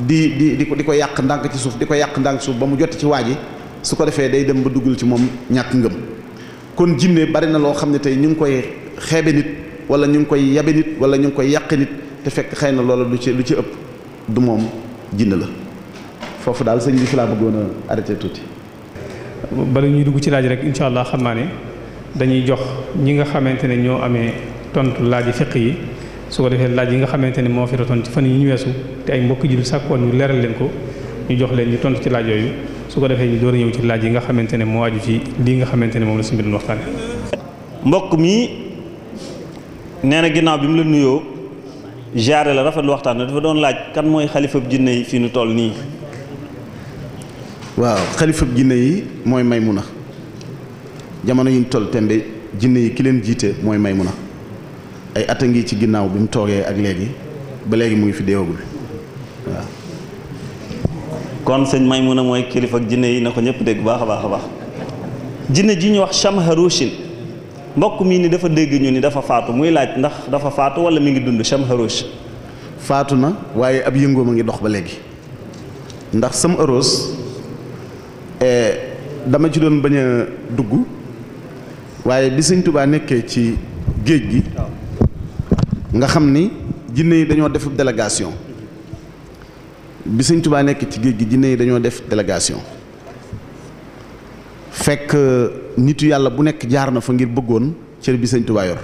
di ko yàq ndànk ci suuf di ko yàq ndànk suuf ba mu jot ci waa ji su ko defee day dem ba duggal ci moom ñàkk ngëm kon jinne bari na loo xam ne tey ñu ngi koy xeebe nit wala ñu ngi koy yabe nit wala ñu ngi koy yàq nit te fekk xëy na loola lu ci ëpp du moom jinne la foofu daal sëñ bi fi laa bëggoon a arrêté tuuti. bala ñuy dugg ci laaj rek incha allah xam naa ne dañuy jox ñi nga xamante ne ñoo amee tontu laaj yi fiq yi su ko defee laaj yi nga xamante ne moo fi rotoon ci fan yi ñu weesu te ay mbokk jullit sàkkoon ñu leeral leen ko ñu jox leen ñu tontu ci laaj yooyu su ko defee ñu door a ñëw ci laaj yi nga xamante ne moo aju ci lii nga xamante ne moom la suñu bi doon waxtaane. mbokk mi nee na ginnaaw bi mu la nuyoo jaare la rafetlu waxtaan dafa doon laaj kan mooy xalifab jinne yi fii nu toll nii. waaw xalifab jinne yi mooy Maymuna jamono yi ñu toll tembe jinne yi ki leen jiite mooy Maymuna ay at a ngi ci ginnaaw bi mu toogee ak léegi ba léegi mu ngi fi deewagul waaw. kon sëñ Maymuna mooy kilifa ak jinne yi na ko ñëpp dégg baax a baax a baax. jinne ji ñu wax Shamharushin mbokk mii ni dafa dégg ñu ni dafa faatu muy laaj ndax dafa faatu wala mi ngi dund Shamharush. faatu na waaye ab yëngoom a ngi dox ba léegi ndax Shamharush dama ci doon bañ a dugg waaye bi sëñ Tuubaa nekkee ci géej gi nga xam ni jinne yi dañoo def délégation bi sëñ Tuubaa nekk ci géej gi jinne yi dañoo def délégation fekk nitu yàlla bu nekk jaar na fa ngir bëggoon cër bi sëñ Tuubaa yor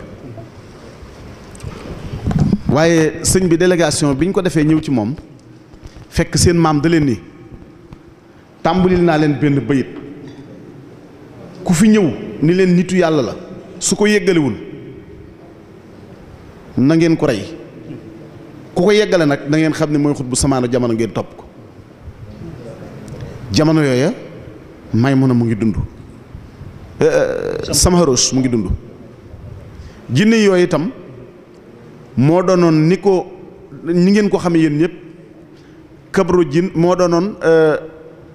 waaye sëñ bi délégation bi ñu ko defee ñëw ci moom fekk seen maam da leen ni tàmbalil naa leen benn bayit ku fi ñëw ni leen nitu yàlla la su ko yeggalewul na ngeen ko rey ku ko yeggale nag da ngeen xam ne mooy xut bu samaanu jamono ngeen topp ko jamono yooya Maymuna mu ngi dund Shamharush mu ngi dund jinne yooyu itam moo doonoon ni ko ni ngeen ko xamee yéen ñëpp kabru jin moo doonoon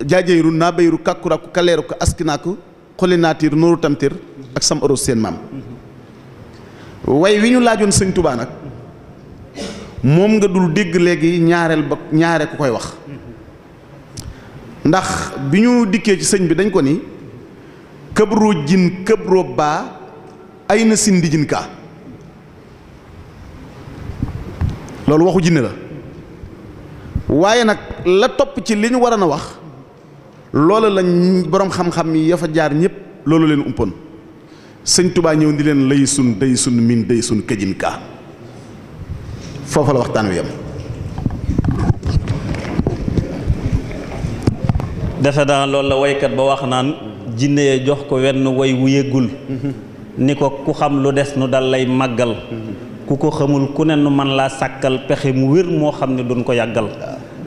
jaajeyru naa bayru kàkkuraku kaleeru ko askinaaku xolinaatiir nooru tamtir ak Shamharush seen maam way wi ñu laajoon sëñ Tuubaa nag moom nga dul dégg léegi ñaare ku koy wax ndax bi ñu dikkee ci sëñ bi dañ ko ni këbroo jin këbroo baa ay na sindi jin kaa loolu waxu jinne la waaye nag la topp ci li ñu war a wax loola lañ boroom xam-xam yi ya fa jaar ñëpp loolu leen umpoon sëñ Tuubaa ñëw di leen lay sun day sun min day sun këjin kaa foofa la waxtaan wi yam defe naa loolu la waykat ba wax naan jinne ya jox ko wenn way wu yëggul ni ko ku xam lu des nu dal lay màggal ku ko xamul ku ne nu man laa sàkkal pexe mu wér moo xam ne duñ ko yàggal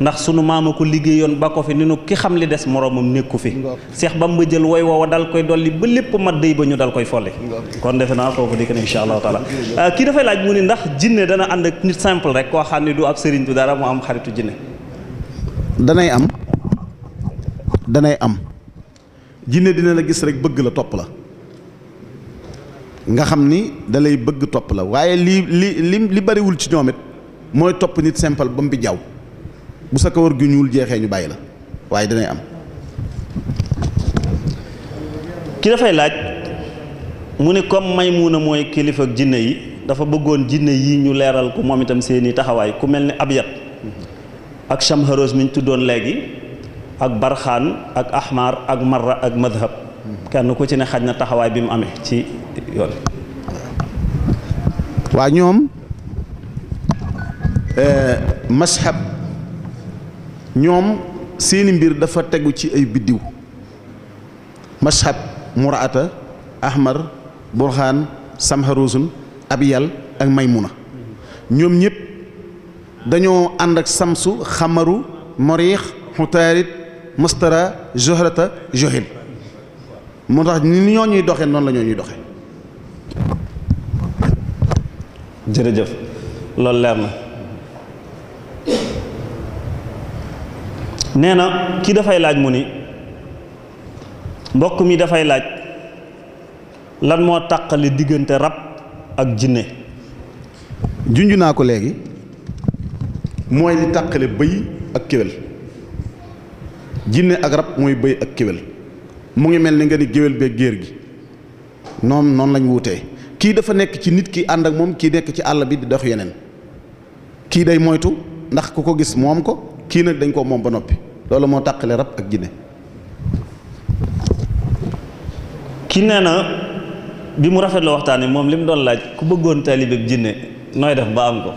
ndax sunu maama ko liggéeyoon ba ko fi ni nu ki xam li des moroomam nekku fi Seex Bamba jël way woowa dal koy dolli ba lépp mat day ba ñu dal koy folli kon defe naa foofu di ko ne insha allahu taala kii dafay laaj mu ni ndax jinne dana ànd ak nit simple rek koo xam ne du ab sëriñ du dara mu am xaritu jinne danay am jinne dina la gis rek bëgg la topp la nga xam ni da lay bëgg topp la waaye li bariwul ci ñoom it mooy topp nit simple ba mu bi jaww bu sa kawar gi ñuul jeexee ñu bàyyi la waaye danay am. ki dafay laaj mu ne comme Maymuna mooy kilifa ak jinne yi dafa bëggoon jinne yi ñu leeral ko moom itam seeni taxawaay ku mel ni Abyad ak Shamharush mi ñu tuddoon léegi ak Barxaan ak Ahmar ak Marra ak Madhab kenn ku ci ne xaj na taxawaay bi mu amee ci yoon. waa ñoom mashab ñoom seeni mbir dafa tegu ci ay biddiw mashab Muraata Ahmar Burxaan Shamharushun Abyal ak Maymuna ñoom ñëpp dañoo ànd ak Samsu Xamaru Moriix Xutaarit Mustara Zohrata Zohil moo tax ni ñoo ñuy doxee noonu la ñoo ñuy doxee. jërëjëf loolu leer na nee na kii dafay laaj mu ni mbokk mi dafay laaj lan moo tàqali diggante rab ak jinne. junj naa ko léegi mooy li tàqale bëy ak kéwél jinne ak rab mooy bëy ak kéwél mu ngi mel ni nga ni géwél bee géer gi noonu lañ wutee kii dafa nekk ci nit ki ànd ak moom kii nekk ci àll bi di dox yeneen kii day moytu ndax ku ko gis moom ko kii nag dañ koo moom ba noppi loolu moo tàqale rab ak jinne. ki nee na bi mu rafet la waxtaan yi moom li mu doon laaj ku bëggoon taalibe jinne nooy def ba am ko.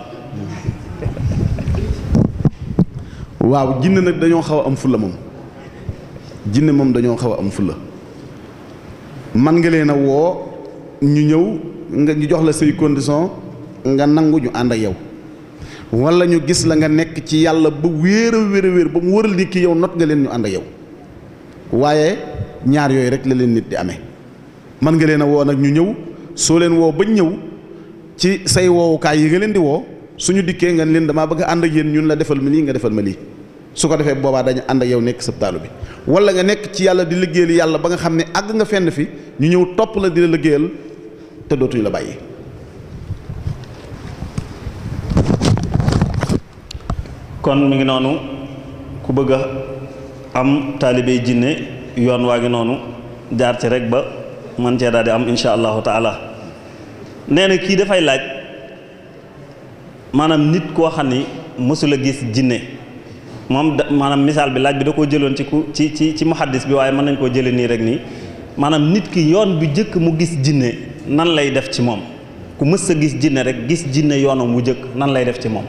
waaw jinne nag dañoo xaw a am fulla moom jinne moom dañoo xaw a am fulla man nga leen a woo ñu ñëw nga ñu jox la say condition nga nangu ñu ànd ak yow wala ñu gis la nga nekk ci yàlla ba wéer a wéer ba mu wëral ni ki yow not nga leen ñu ànd ak yow waaye ñaar yooyu rek la leen nit di amee man nga leen a woo nag ñu ñëw soo leen woo bañ ñëw ci say woowukaay yi nga leen di woo suñu dikkee nga leen damaa bëgg a ànd ak yéen ñun la defal ma lii nga defal ma lii su ko defee boobaa dañu ànd ak yow nekk sab taalu bi wala nga nekk ci yàlla di liggéeyal yàlla ba nga xam ne àgg nga fenn fi ñu ñëw topp la di la liggéeyal te dootuñu la bàyyi. kon mi ngi noonu ku bëgg a am taalibey jinne yoon waa ngi noonu jaar ci rek ba man cee daal di am insha allahu taala. nee na kii dafay laaj maanaam nit koo xam ni mësula gis jinne moom maanaam misaal bi laaj bi da koo jëloon ci muhaddis bi waaye mën nañ koo jële nii rek nii maanaam nit ki yoon bi jëkk mu gis jinne nan lay def ci moom ku mës a gis jinne rek gis jinne yoonam mu jëkk nan lay def ci moom.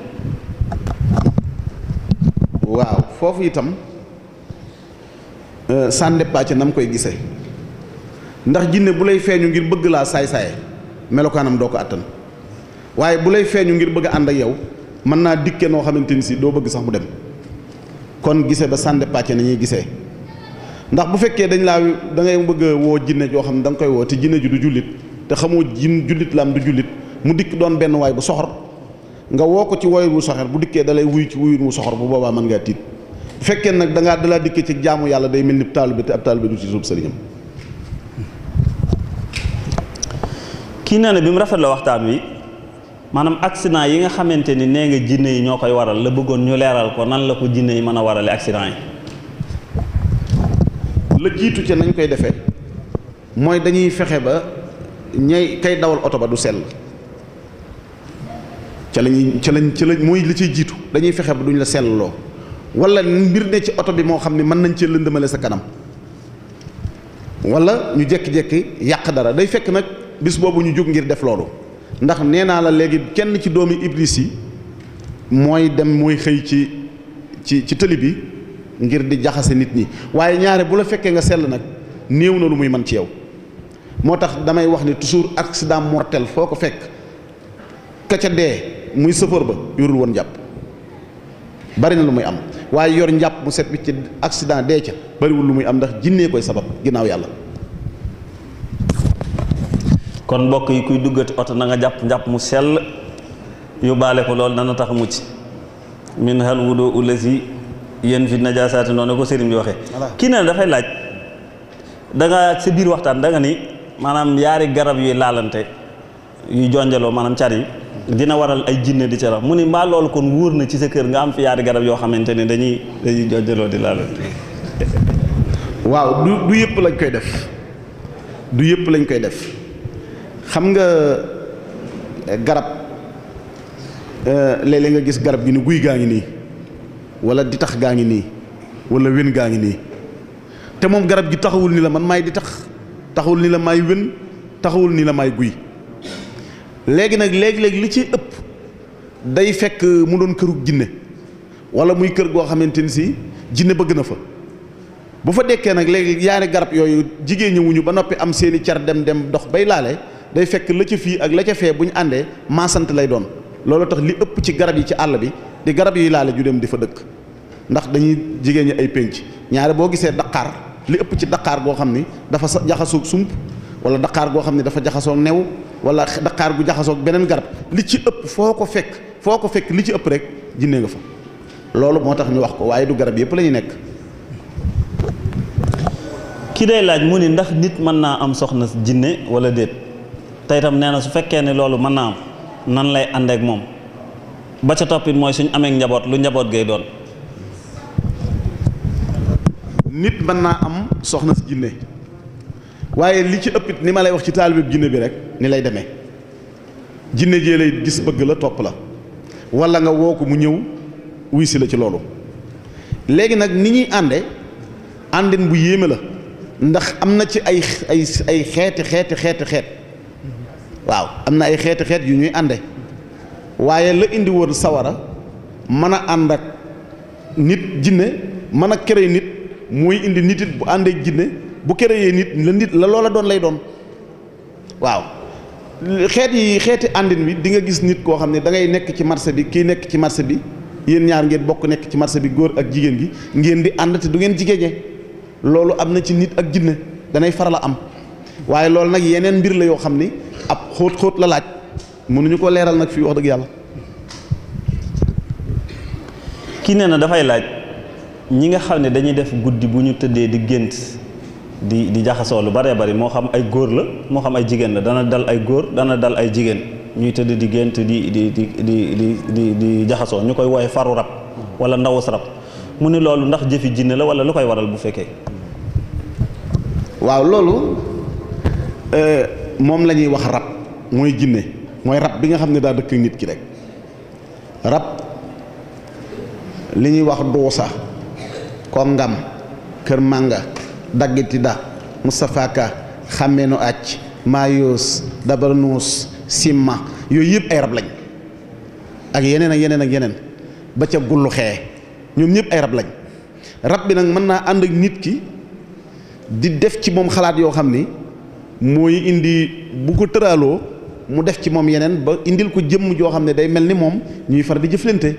waaw foofu itam sànde pàcc na mu koy gisee ndax jinne bu lay feeñu ngir bëgg laa saay-saaye melokaanam doo ko àttan waaye bu lay feeñu ngir bëgg a ànd ak yow mën naa dikke noo xamante ni si doo bëgg sax mu dem kon gisee ba sànde pàcc na ñuy gisee ndax bu fekkee dañ laa da ngay bëgg a woo jinne joo xam ne da nga koy woo te jinne ji du jullit te xamoo jullit la am du jullit mu dikk doon benn waay bu soxor nga woo ko ci woyul wu soxor bu dikkee dalay wuyu ci wuyun wu soxor bu boobaa mën ngaa tiit fekkee nag dalaa dikkee ci jaamu yàlla day mel ni taalibe te ab taalibe du ci suub sëriñam. kii nee na bi mu rafet la waxtaan wi maanaam accident yi nga xamante ni nee nga jinne yi ñoo koy waral la bëggoon ñu leeral ko nan la ko jinne yi mën a warale accident yi. la jiitu ca nañ koy defee mooy dañuy fexe ba ñay kay dawal oto ba du sell ca lañ mooy li ciy jiitu dañuy fexe ba duñ la sellloo wala mbir ne ci oto bi moo xam ne mën nañ cee lëndëmale sa kanam wala ñu jékki-jékki yàq dara day fekk nag bis boobu ñu jóg ngir def loolu ndax nee naa la léegi kenn ci doomi iblis yi mooy dem mooy xëy ci tëli bi ngir di jaxase nit ñi waaye ñaare bu la fekkee nga sell nag néew na lu muy mën ci yow moo tax damay wax ni toujours accident mortel foo ko fekk ka ca dee muy chauffeur ba yorul woon njàpp bari na lu muy am waaye yor njàpp mu set bi ci accident dee ca bariwul lu muy am ndax jinnee koy sabab ginnaaw yàlla. kon mbokk yi kuy duggati oto na nga jàpp njàpp mu sell yóbbaale ko loolu dana tax a mucc min hal wudu ulazi yéen fi najaasaati noonu ko sëriñ bi waxee. kii ne dafay laaj da nga sa biir waxtaan da nga ni maanaam yaari garab yuy laalante yu jonjaloo maanaam car yi dina waral ay jinne di ca rax mu ni mbaa loolu kon wóor na ci sa kër nga am fi yaari garab yoo xamante ne dañuy jonjaloo di laalante. waaw du yëpp lañ koy def du yëpp lañ koy def xam nga garab léeg-léeg nga gis garab gi ni guy gaa ngi nii wala di tax gaa ngi nii wala wen gaa ngi nii te moom garab gi taxawul ni la man maay di tax taxawul ni la maay wen taxawul ni la maay guy léegi nag léegi-léegi li ci ëpp day fekk mu doon kërug jinne wala muy kër goo xamante ni si jinne bëgg na fa bu fa dekkee nag léegi yaari garab yooyu jigéen ñëwuñu ba noppi am seeni car dem dox bay laale day fekk la ca fii ak la ca fee bu ñu àndee maasante lay doon loolu tax li ëpp ci garab yi ci àll bi di garab yuy laale ju dem di fa dëkk ndax dañuy jigéen ñi ay pénc ñaare boo gisee daqaar li ëpp ci daqaar goo xam ni dafa jaxasoog sump wala daqaar goo xam ni dafa jaxasoog new wala daqaar gu jaxasoog beneen garab li ci ëpp foo ko fekk li ci ëpp rek jinne nga fa loolu moo tax ñu wax ko waaye du garab yëpp la ñu nekk. ki day laaj mu ni ndax nit mën naa am soxna jinne wala déet te itam nee na su fekkee ne loolu mën naa am nan lay ànd ak moom ba ca toppit mooy suñ amee njaboot lu njaboot gay doon. nit mën naa am soxna si jinne waaye li ci ëppit ni ma lay wax ci taalibe jinne bi rek ni lay demee jinne jee lay gis bëgg la topp la wala nga woo ko mu ñëw wuy si la ci loolu. léegi nag ni ñuy ànde àndin bu yéeme la ndax am na ci ay xeet waaw am na ay xeet yu ñuy ànde waaye la indi woon sawara mën a ànd ak nit jinne mën a créer nit mooy indi nit it bu àndee jinne bu créer nit la loola doon lay doon waaw xeeti àndin wi di nga gis nit koo xam ne da ngay nekk ci marché bi kii nekk ci marché bi yéen ñaar ngeen bokk nekk ci marché bi góor ak jigéen gi ngeen di ànd te du ngeen jigéeñe loolu am na ci nit ak jinne danay faral a am waaye loolu nag yeneen mbir la yoo xam ni ab xóot la laaj mënuñu ko leeral nag fii wax dëgg yàlla. kii nee na dafay laaj ñi nga xam ne dañuy def guddi bu ñu tëddee di gént di jaxasoo lu baree bari moo xam ay góor la moo xam ay jigéen la dana dal ay góor dana dal ay jigéen ñuy tëdd di gént di jaxasoo ñu koy wooye faru rab wala ndawus rab mu ni loolu ndax jëfi jinne la wala lu koy waral bu fekkee. waaw loolu moom la ñuy wax rab mooy jinne mooy rab bi nga xam ne daa dëkk nit ki rek rab li ñuy wax duusa ko ngam kër mànga daggiti da Moustapha Ka xàmmeenu acc maayoos dabarnuus simma yooyu yëpp ay rab lañ ak yeneen ba ca gullu xee ñoom ñëpp ay rab lañ rab bi nag mën naa ànd ak nit ki di def ci moom xalaat yoo xam ni mooy indi bu ko tëraaloo mu def ci moom yeneen ba indil ko jëmm joo xam ne day mel ni moom ñuy far di jëflante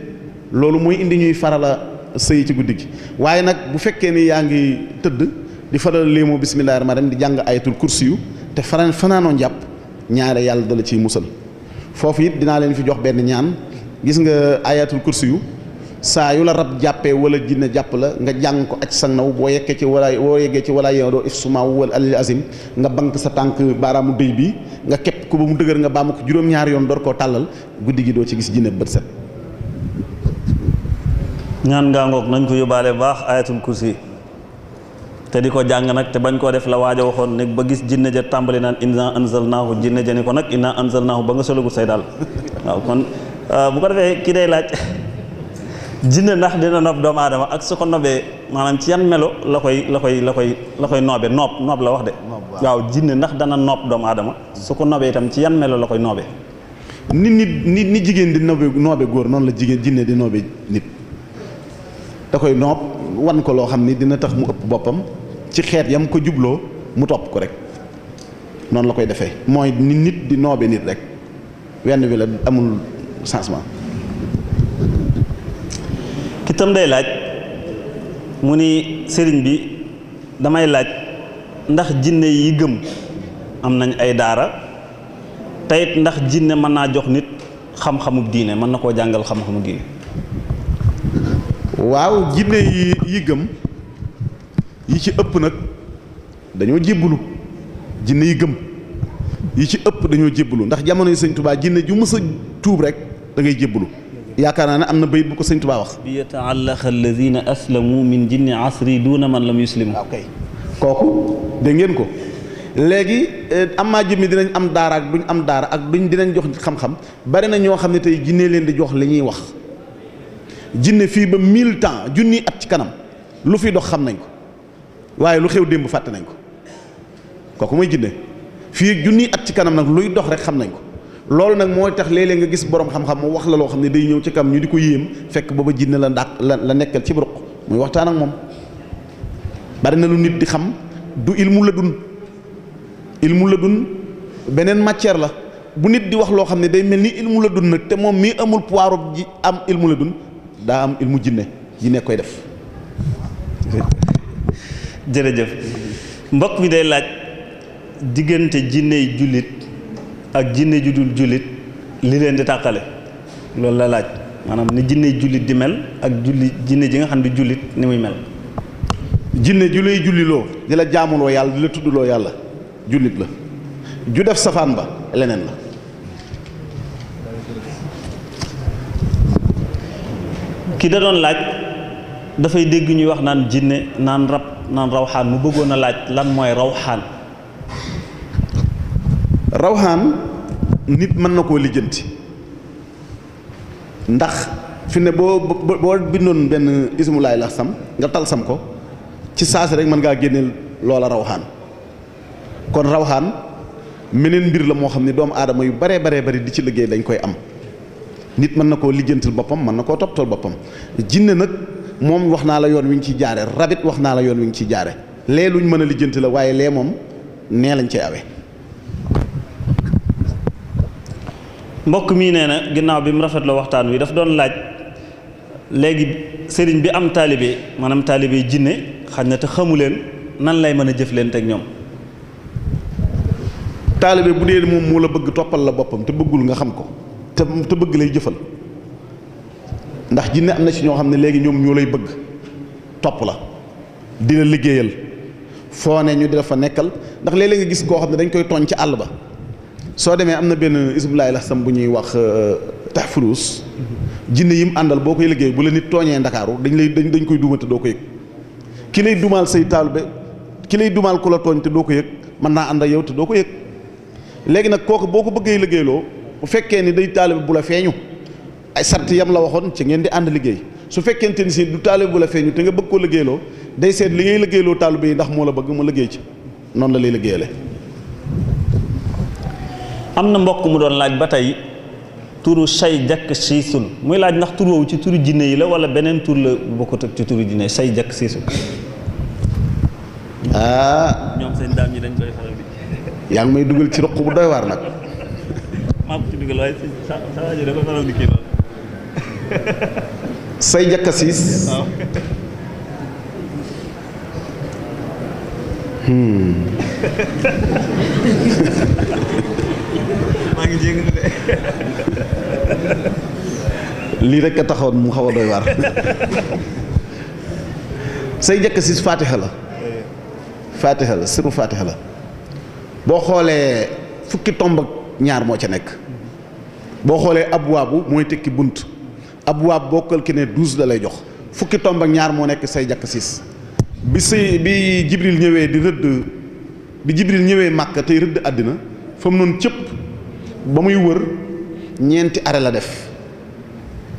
loolu mooy indi ñuy farala sëy ci guddi gi waaye nag bu fekkee ni yaa ngi tëdd di faral léemoo bismillaahi rahmaani rahiim di jàng ayatul kursi yu te fanaanoo njàpp ñaare yàlla dala ciy musal foofu it dinaa leen fi jox benn ñaan gis nga ayatul kursi yu saa yu la rab jàppee wala jinne jàpp la nga jàng ko aj sang naw boo yeggee ci wala yodoo if suma wal alil azim nga bank sa tànk baaraamu dëy bi nga képp ko ba mu dëgër nga baamu ko juróom-ñaari yoon door koo tàllal guddi gi doo ci gis jinne bët set. ñaan ngaa ngoog nañ ko yóbbaale baax ayatul kursi te di ko jàng nag te bañ koo def la waaja waxoon ne ba gis jinne ja tàmbali naan inna anzalnaahu jinne ja ni ko nag inna anzalnaahu ba nga solagut say daal waaw kon bu ko defee kii day laaj jinne ndax dina nopp doomu aadama ak su ko nobee maanaam ci yan melo la koy noobe noob la wax de waaw jinne ndax dana nopp doomu aadama su ko nobee itam ci yan melo la koy noobe ni jigéen di noobe góor noonu la jigéen jinne di noobe nit da koy noob wan ko loo xam ni dina tax mu ëpp boppam ci xeet yam ko jubloo mu topp ko rek noonu la koy defee mooy ni nit di noobe nit rek wenn wi la amul changement. ki tam day laaj mu ni sëriñ bi damay laaj ndax jinne yi gëm am nañ ay daara teyit ndax jinne mën naa jox nit xam-xamub diine mën na koo jàngal xam-xamub diine. waaw jinne yi gëm yi ci ëpp nag dañoo jébbalu jinne yi gëm yi ci ëpp dañoo jébbalu ndax jamono yi sëñ Tuubaa jinne ju mës a tuub rek da ngay jébbalu yaakaar naa ne am na bayit bu ko sëñ Tuubaa wax bi yata'allaqa alladhina aslamu min jinni asri duna man lam yuslimu. ok kooku dégg ngeen ko léegi amaa jëmmi dinañ am daara ak duñ am daara ak duñ dinañ jox xam-xam bari na ñoo xam ne tey jinne leen di jox li ñuy wax jinne fii ba 1000 ans junni at ci kanam lu fi dox xam nañ ko waaye lu xew démb fàtte nañ ko kooku mooy jinne fii junni at ci kanam nag luy dox rek xam nañ ko loolu nag mooy tax léeg-léeg nga gis borom xam-xam mu wax la loo xam ne day ñëw ci kam ñu di ko yéem fekk booba jinne la ndax la nekkal ci ruq muy waxtaan ak moom bari na lu nit di xam du ilmu la dun beneen matière la bu nit di wax loo xam ne day mel ni ilmu la dun nag te moom mii amul pouvoir ji am ilmu la dun daa am ilmu jinne koy def. jërëjëf mbokk mi day laaj diggante jinney jullit ak jinne ju dul jullit li leen di tàqale loolu la laaj maanaam ni jinney jullit di mel ak jinne ji nga xam di jullit ni muy mel. jinne ju lay julliloo di la jaamuloo yàlla di la tuddloo yàlla jullit la ju def safaan ba leneen la. ki da doon laaj dafay dégg ñuy wax naan jinne naan rab naan rawxaan mu bëggoon a laaj lan mooy rawxaan. rawxaan nit mën na koo lijjanti ndax fi ne boo bindoon benn ismulaay la sam nga talsam ko ci saasi rek mën ngaa génneel loola rawxaan kon rawxaan meneen mbir la moo xam ne doomu aadama yu baree bari di ci liggéey dañ koy am nit mën na koo lijjantil boppam mën na koo toppatoo boppam jinne nag moom wax naa la yoon wi ñu ciy jaare rabit wax naa la yoon wi ñu ciy jaare lee luñ mën a lijjanti la waaye lee moom nee lañ cay awee. mbokk mii nee na ginnaaw bi mu rafetloo waxtaan wi daf doon laaj léegi sëriñ bi am taalibe maanaam taalibe jinne xaj na te xamu leen nan lay mën a jëflante ak ñoom. taalibe bu dee moom moo la bëgg toppal la boppam te bëggul nga xam ko te bëgg lay jëfal ndax jinne am na ci ñoo xam ne léegi ñoom ñoo lay bëgg topp la di la liggéeyal foo ne ñu di la fa nekkal ndax léeg-léeg nga gis koo xam ne dañ koy tooñ ci àll ba soo demee am na benn ismulaay la sam bu ñuy wax tahfurus jinne yi mu àndal boo koy liggéey bu la nit tooñee ndakaaru dañ koy duuma te doo ko yëg ki lay dumaal say taalibe ki lay dumaal ku la tooñ te doo ko yëg mën naa ànd ak yow te doo ko yëg léegi nag kooku boo ko bëggee liggéeyloo bu fekkee ni day taalibe bu la feeñu ay sart yam la waxoon ci ngeen di ànd liggéey su fekkente ni si du taalibe bu la feeñu te nga bëgg koo liggéeyloo day seet li ngay liggéeyloo taalibe yi ndax moo la bëgg mu liggéey ci noonu la lay liggéeyale. am na mbokk mu doon laaj ba tey turu say jakk siisul muy laaj ndax tur woowu ci turu jinne yi la wala beneen tur la bokkut ak ci turu jinne say jakk siisul. ñoom seen daam ñi dañ koy faral di. yaa ngi may dugal ci roq bu doy waar nag. maa ko ci dugal waaye sa rajo da ko faral di kii lool. say jakk siis. waaw. maa ngi jégalu de. lii rek a taxawoon mu xaw a doy waar. say jakk siis faatixa la. faatixa la siru faatixa la. boo xoolee fukki tomb ak ñaar moo ca nekk. boo xoolee abwaabu mooy tekki bunt. abwaab boo calculé 12 la lay jox. fukki tomb ak ñaar moo nekk say jakk siis. bi Jibril ñëwee di rëdd bi Jibril ñëwee Màkka tey rëdd àddina fa mu noonu cëpp ba muy wër ñeenti are la def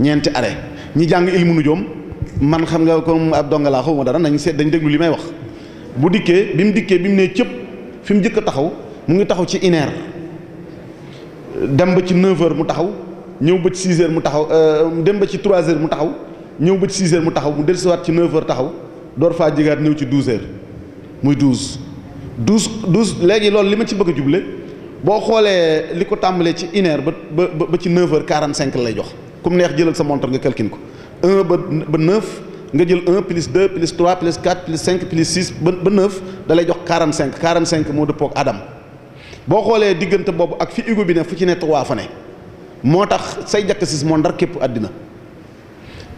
ñeenti are ñi jàng ilmu nujoom man xam nga comme ab donga laa xaw ma dara nañ seet dañ déglu li may wax bu dikkee bi mu nee cëpp fi mu njëkk a taxaw mu ngi taxaw ci 1 heure dem ba ci 9 heures mu taxaw ñëw ba ci 6 heures mu taxaw dem ba ci 3 heures mu taxaw ñëw ba ci 6 heures mu taxaw mu dellusiwaat ci 9 heures taxaw door faa jigaat ñëw ci 12 heures muy 12 léegi loolu li ma ci bëgg a juble boo xoolee li ko tàmbalee ci 1 heure ba ci 9 heures 45 la lay jox comme neex jëlal sa montre nga calcule ko 1 ba 9 nga jël 1 plus 2 plus 3 plus 4 plus 5 plus 6 ba 9 da lay jox 45 moo dëppoo ak Adam boo xoolee diggante boobu ak fi Hugo bi ne fu ci ne 3 fa ne moo tax say jakk sis moo ndar képp àddina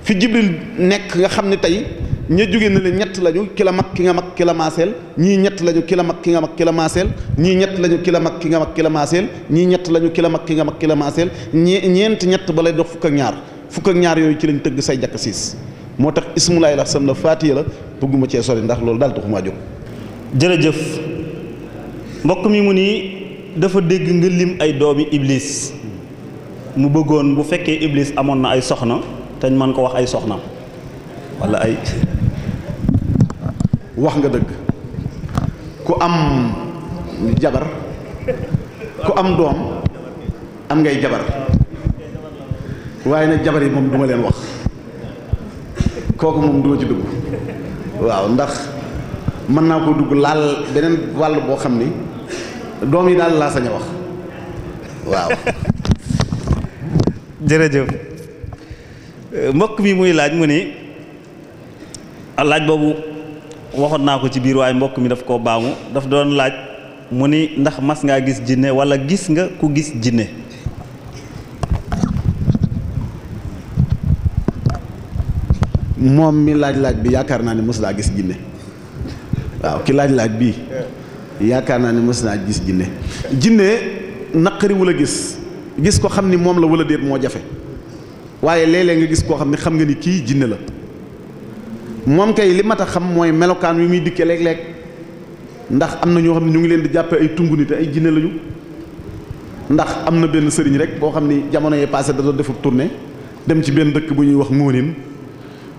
fi Jibril nekk nga xam ne tey ña jóge na leen ñett lañu ki la mag ki nga mag ki la maaseel ñii ñett lañu ki la mag ki nga mag ki la maaseel ñii ñett lañu ki la mag ki nga mag ki la maaseel ñii ñett lañu ki la mag ki nga mag ki la maaseel ñett ba lay dox fukk ak ñaar yooyu ci lañ tëgg say jakk siis moo tax ismulaay la sam la faatiya la bëgguma cee sori ndax loolu daal taxumaa jóg. jërëjëf mbokk mi mu nii dafa dégg nga lim ay doomi iblis mu bëggoon bu fekkee iblis amoon na ay soxna te ñu mën ko wax ay soxnaam walla ay. wax nga dëgg ku am jabar ku am doom am ngay jabar waaye nag jabar yi moom duma leen wax kooku moom duma ci dugg waaw ndax mën naa ko dugg laal beneen wàll boo xam ni doom yi daal laa sañ a wax waaw. jërëjëf mbokk mi muy laaj mu ni laaj boobu waxoon naa ko ci biir waaye mbokk mi daf koo baamu daf doon laaj mu ni ndax mas ngaa gis jinne walla gis nga ku gis jinne. moom mi laaj bi yaakaar naa ne mës naa gis jinne waaw ki laaj bii yaakaar naa ne mës naa gis jinne naqariwul a gis ko xam ni moom la wala déet moo jafe waaye léeg-léeg nga gis koo xam ne xam nga ni kii jinne la moom kay li mat a xam mooy melokaan wi muy dikkee léeg-léeg ndax am na ñoo xam ne ñu ngi leen di jàppe ay tungu ni te ay jinne lañu ndax am na benn sëriñ rek boo xam ni jamono yee passé da doon defub tournée dem ci benn dëkk bu ñuy wax Ngóonin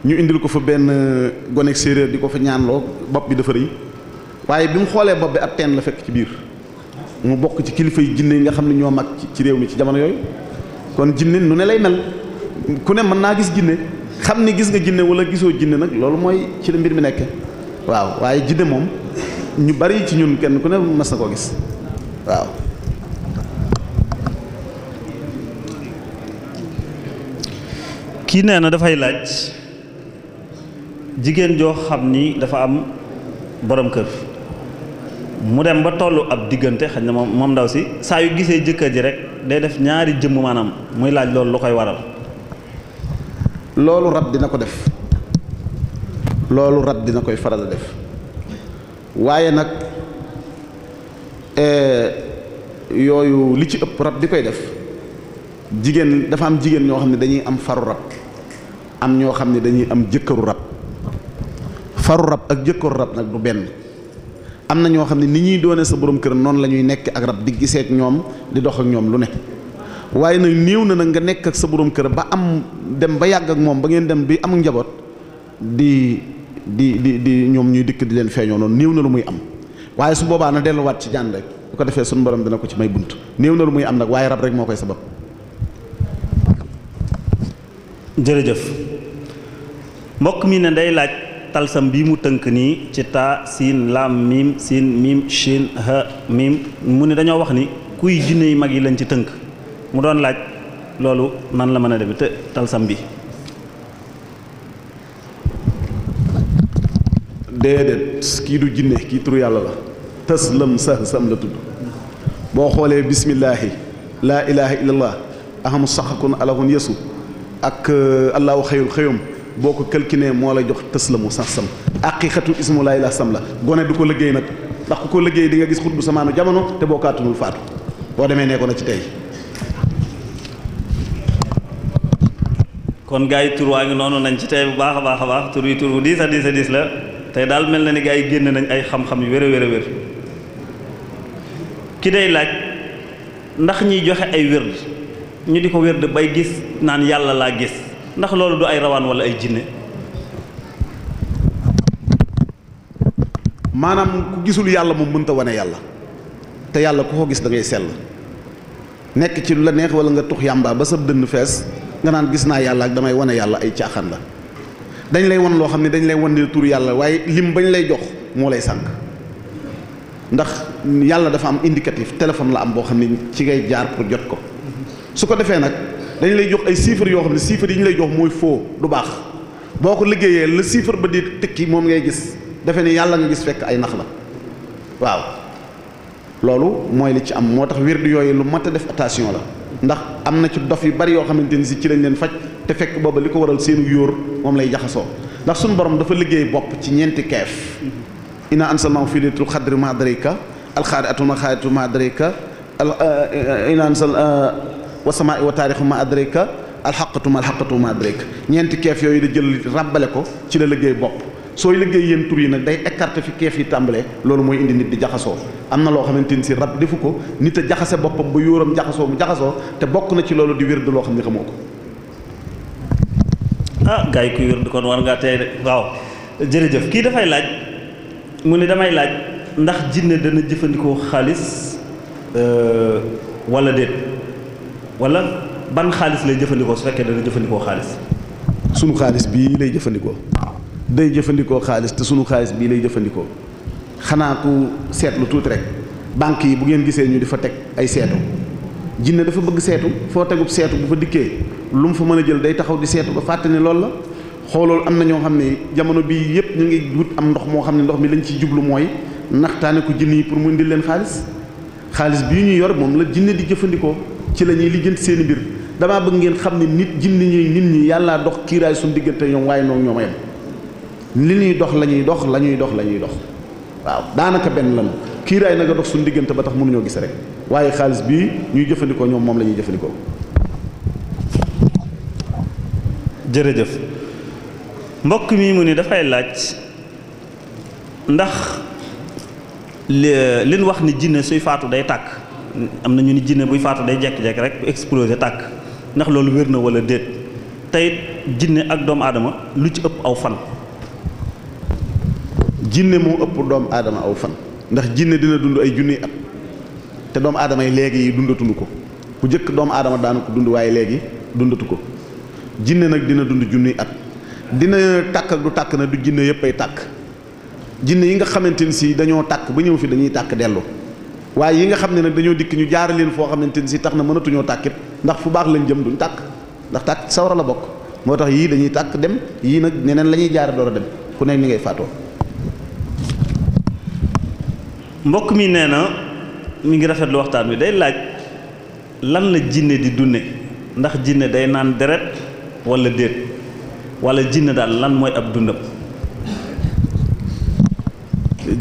ñu indil ko fa benn gonek séeréer di ko fa ñaanloo bopp bi dafa rëy waaye bi mu xoolee bopp bi ab teen la fekk ci biir mu bokk ci kilifa yi jinne yi nga xam ne ñoo mag ci réew mi ci jamono yooyu. kon jinne nu ne lay mel ku ne mën naa gis jinne xam ni gis nga jinne wala gisoo jinne nag loolu mooy ci la mbir mi nekk waaw waaye jinne moom ñu bari ci ñun kenn ku ne mas na koo gis waaw. kii nee na dafay laaj jigéen joo xam ni dafa am borom kër mu dem ba tollu ab diggante xañ na moom ndaw si saa yu gisee jëkkër ji rek day def ñaari jëmm maanaam muy laaj loolu lu koy waral. loolu rab dina ko def loolu rab dina koy faral a def waaye nag yooyu li ci ëpp rab di koy def jigéen dafa am jigéen ñoo xam ne dañuy am faru rab am ñoo xam ne dañuy am jëkkëru rab faru rab ak jëkkëru rab nag du benn. am na ñoo xam ne ni ñuy doone sa borom kër noonu la ñuy nekk ak rab di gisee ak ñoom di dox ak ñoom lu ne waaye nag néew na nag nga nekk ak sa borom kër ba am dem ba yàgg ak moom ba ngeen dem bi am njaboot di ñoom ñuy dikk di leen feeñoo noonu néew na lu muy am waaye su boobaa na delluwaat ci jaan rek bu ko defee suñu borom dina ko ci may bunt néew na lu muy am nag waaye rab rek moo koy sabab. jërëjëf mbokk mi ne day laaj. talsam bii mu tënk nii ci taa siin lam miim siin miim shin ha miim mu ne dañoo wax ni kuy jinne yu mag yi lañ ci tënk mu doon laaj loolu nan la mën a demee te talsam bi. déedéet kii du jinne kii turu yàlla la taslam sam la tudd boo xoolee bismillaahi laa ilaha illallah ahamu saxakun alahun yesu ak allahu xayul xëyum boo ko këlkinee moo la jox tës la mu sax sam aqiqatu ismu laa ilaaha sam la gone du ko liggéey nag ndax ku ko liggéey di nga gis xut bu samaanu jamono te boo kaatunul faatu boo demee nee ko na ci tey. kon gars yi tur waa ngi noonu nañ ci tey bu baax a baax a baax tur yi tur bu diis a diis la tey daal mel na ni gars yi génn nañ ay xam-xam yu wér a wér ki day laaj ndax ñiy joxe ay wérd ñu di ko wérd bay gis naan yàlla laa gis ndax loolu du ay rawaan wala ay jinne. maanaam ku gisul yàlla moom mënta wane yàlla te yàlla ku ko gis da ngay sell nekk ci lu la neex wala nga tux yàmbaa ba sa dënn fees nga naan gis naa yàlla ak damay wane yàlla ay caaxaan la dañ lay wan loo xam ne dañ lay wan ne tur yàlla waaye lim bañ lay jox moo lay sànq ndax yàlla dafa am indicatif téléphone la am boo xam ne ci ngay jaar pour jot ko su ko defee nag dañ lay jox ay chiffres yoo xam ne chiffres yi ñu lay jox mooy faux du baax boo ko liggéeyee la chiffre ba di tekki moom ngay gis defe ne yàlla nga gis fekk ay nax la waaw loolu mooy li ci am moo tax wird yooyu lu mat a def attention la ndax am na ci dof yu bari yoo xamante ni si ci lañ leen faj te fekk booba li ko waral seenu yóor moom lay jaxasoo ndax suñu borom dafa liggéey bopp ci ñeenti keef ina ansalnaahu fii laylatul qadri ma adraka alxaari'atu ma xaari'atu ma adraka ina ansal wa samaa'i wa taarixu ma adraka alxaqatu ma alxaqatu ma adraka ñeenti keef yooyu da jël ràbbale ko ci la liggéey bopp sooy liggéey yéen tur yi nag day écarté fi keef yi tàmbalee loolu mooy indi nit di jaxasoo am na loo xamante ni si rab defu ko nit a jaxase boppam ba yóoram jaxasoo mu jaxasoo te bokk na ci loolu di wér de loo xam ne xamoo ko. ah gars yi kuy wér di kon war ngaa tey de waaw jërëjëf kii dafay laaj mu ne damay laaj ndax jinne dana jëfandikoo xaalis wala déet wala ban xaalis lay jëfandikoo su fekkee dana jëfandikoo xaalis. sunu xaalis bii lay jëfandikoo. day jëfandikoo xaalis te sunu xaalis bii lay jëfandikoo xanaa ku seetlu tuuti rek banque yi bu ngeen gisee ñu di fa teg ay seetu jinne dafa bëgg seetu foo tegub seetu bu fa dikkee lu mu fa mën a jël day taxaw di seetu ba fàtte ne loolu la xooloolu am na ñoo xam ne jamono bii yëpp ñu ngi wut am ndox moo xam ne ndox mi lañ ciy jublu mooy naxtaane ko jinne yi pour mu indil leen xaalis bii ñu yor moom la jinne di jëfandikoo ci la ñuy lijjanti seen i mbir damaa bëgg ngeen xam ne nit jinne ñuy nit ñi yàllaa dox kiiraay suñu diggante ñoom waaye noonu ñoom a yem li ñuy dox la ñuy dox la ñuy dox la ñuy dox waaw daanaka benn lan kiiraay nag a dox suñu diggante ba tax mënuñoo gis rek waaye xaalis bii ñuy jëfandikoo ñoom moom la ñuy jëfandikoo. jërëjëf mbokk mi mu ni dafay laaj ndax li ñu wax ni jinne suy faatu day tàkk am na ñu ni jinne buy faatu day jekki-jekki rek exploser tàkk ndax loolu wér na wala déet tey jinne ak doomu aadama lu ci ëpp aw fan. jinne moo ëpp doomu aadama aw fan ndax jinne dina dund ay junniy at te doomu aadama yi léegi yi dundatuñu ko bu njëkk doomu aadama daana ko dund waaye léegi dundatu ko jinne nag dina dund junniy at dina tàkk ak du tàkk na du jinne yëpp ay tàkk jinne yi nga xamante ni si dañoo tàkk ba ñëw fi dañuy tàkk dellu waaye yi nga xam ne nag dañoo dikk ñu jaar leen foo xamante ni si tax na mënatuñoo tàkkit ndax fu baax lañ jëm duñ tàkk ndax tàkk sawara la bokk moo tax yii dañuy tàkk dem yii nag neneen la ñuy jaare door a dem ku nekk ni ngay faatoo. mbokk mi nee na mi ngi rafetlu waxtaan bi day laaj lan la jinne di dunde ndax jinne day naan deret wala déet wala jinne daal lan mooy ab dundam.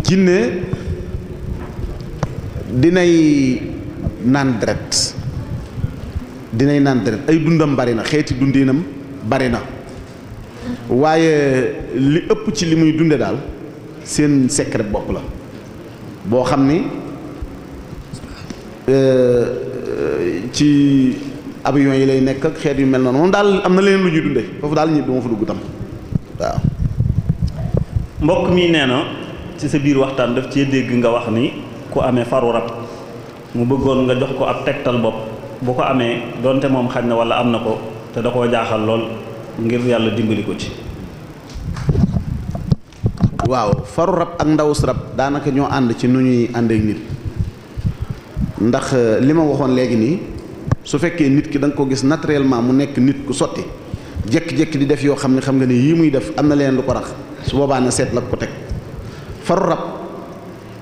jinne dinay naan deret ay dundam bari na xeeti dundinam bari na waaye li ëpp ci li muy dunde daal seen secret bopp la boo xam ni ci avion yi lay nekk ak xeet yu mel noonu moom daal am na leen lu ñuy dunde foofu daal ñëpp duma fa dugg tam waaw. mbokk mi nee na ci sa biir waxtaan daf cee dégg nga wax ni ku amee faru rab mu bëggoon nga jox ko ab tegtal bopp bu ko amee donte moom xañ na wala am na ko te da koo jaaxal lool ngir yàlla dimbali ko ci. waaw faru rab ak ndawus rab daanaka ñoo ànd ci nu ñuy àndeek nit ndax li ma waxoon léegi nii su fekkee nit ki da nga ko gis naturellement mu nekk nit ku sotti jékki-jékki di def yoo xam ne xam nga ni yii muy def am na leen lu ko rax su boobaa na seet la ko teg faru rab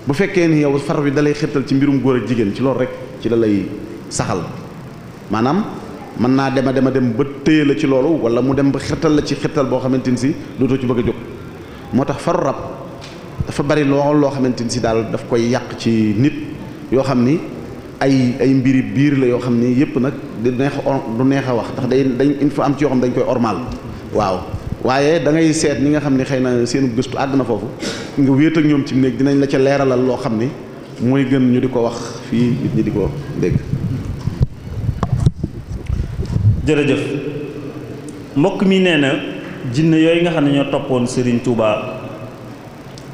bu fekkee ni yow far bi dalay xirtal ci mbirum góor ak jigéen ci loolu rek ci la lay saxal maanaam mën naa dem ba téye la ci loolu wala mu dem ba xirtal la ci xirtal boo xamante ni si dootoo ci bëgg a jóg moo tax faru rab dafa bari loo xamante ni si daal daf koy yàq ci nit yoo xam ni ay mbiri biir la yoo xam ni yëpp nag du neex a wax ndax dañ il faut am ci yoo xam dañ koy ormal waaw waaye da ngay seet ñi nga xam ne xëy na seenu gëstu àgg na foofu nga wéet ak ñoom ci néeg dinañ la ca leeralal loo xam ni mooy gën ñu di ko wax fii nit ñi di ko dégg. jërëjëf mbokk mi nee na jinne yooyu nga xam ne ñoo toppoon Serigne Touba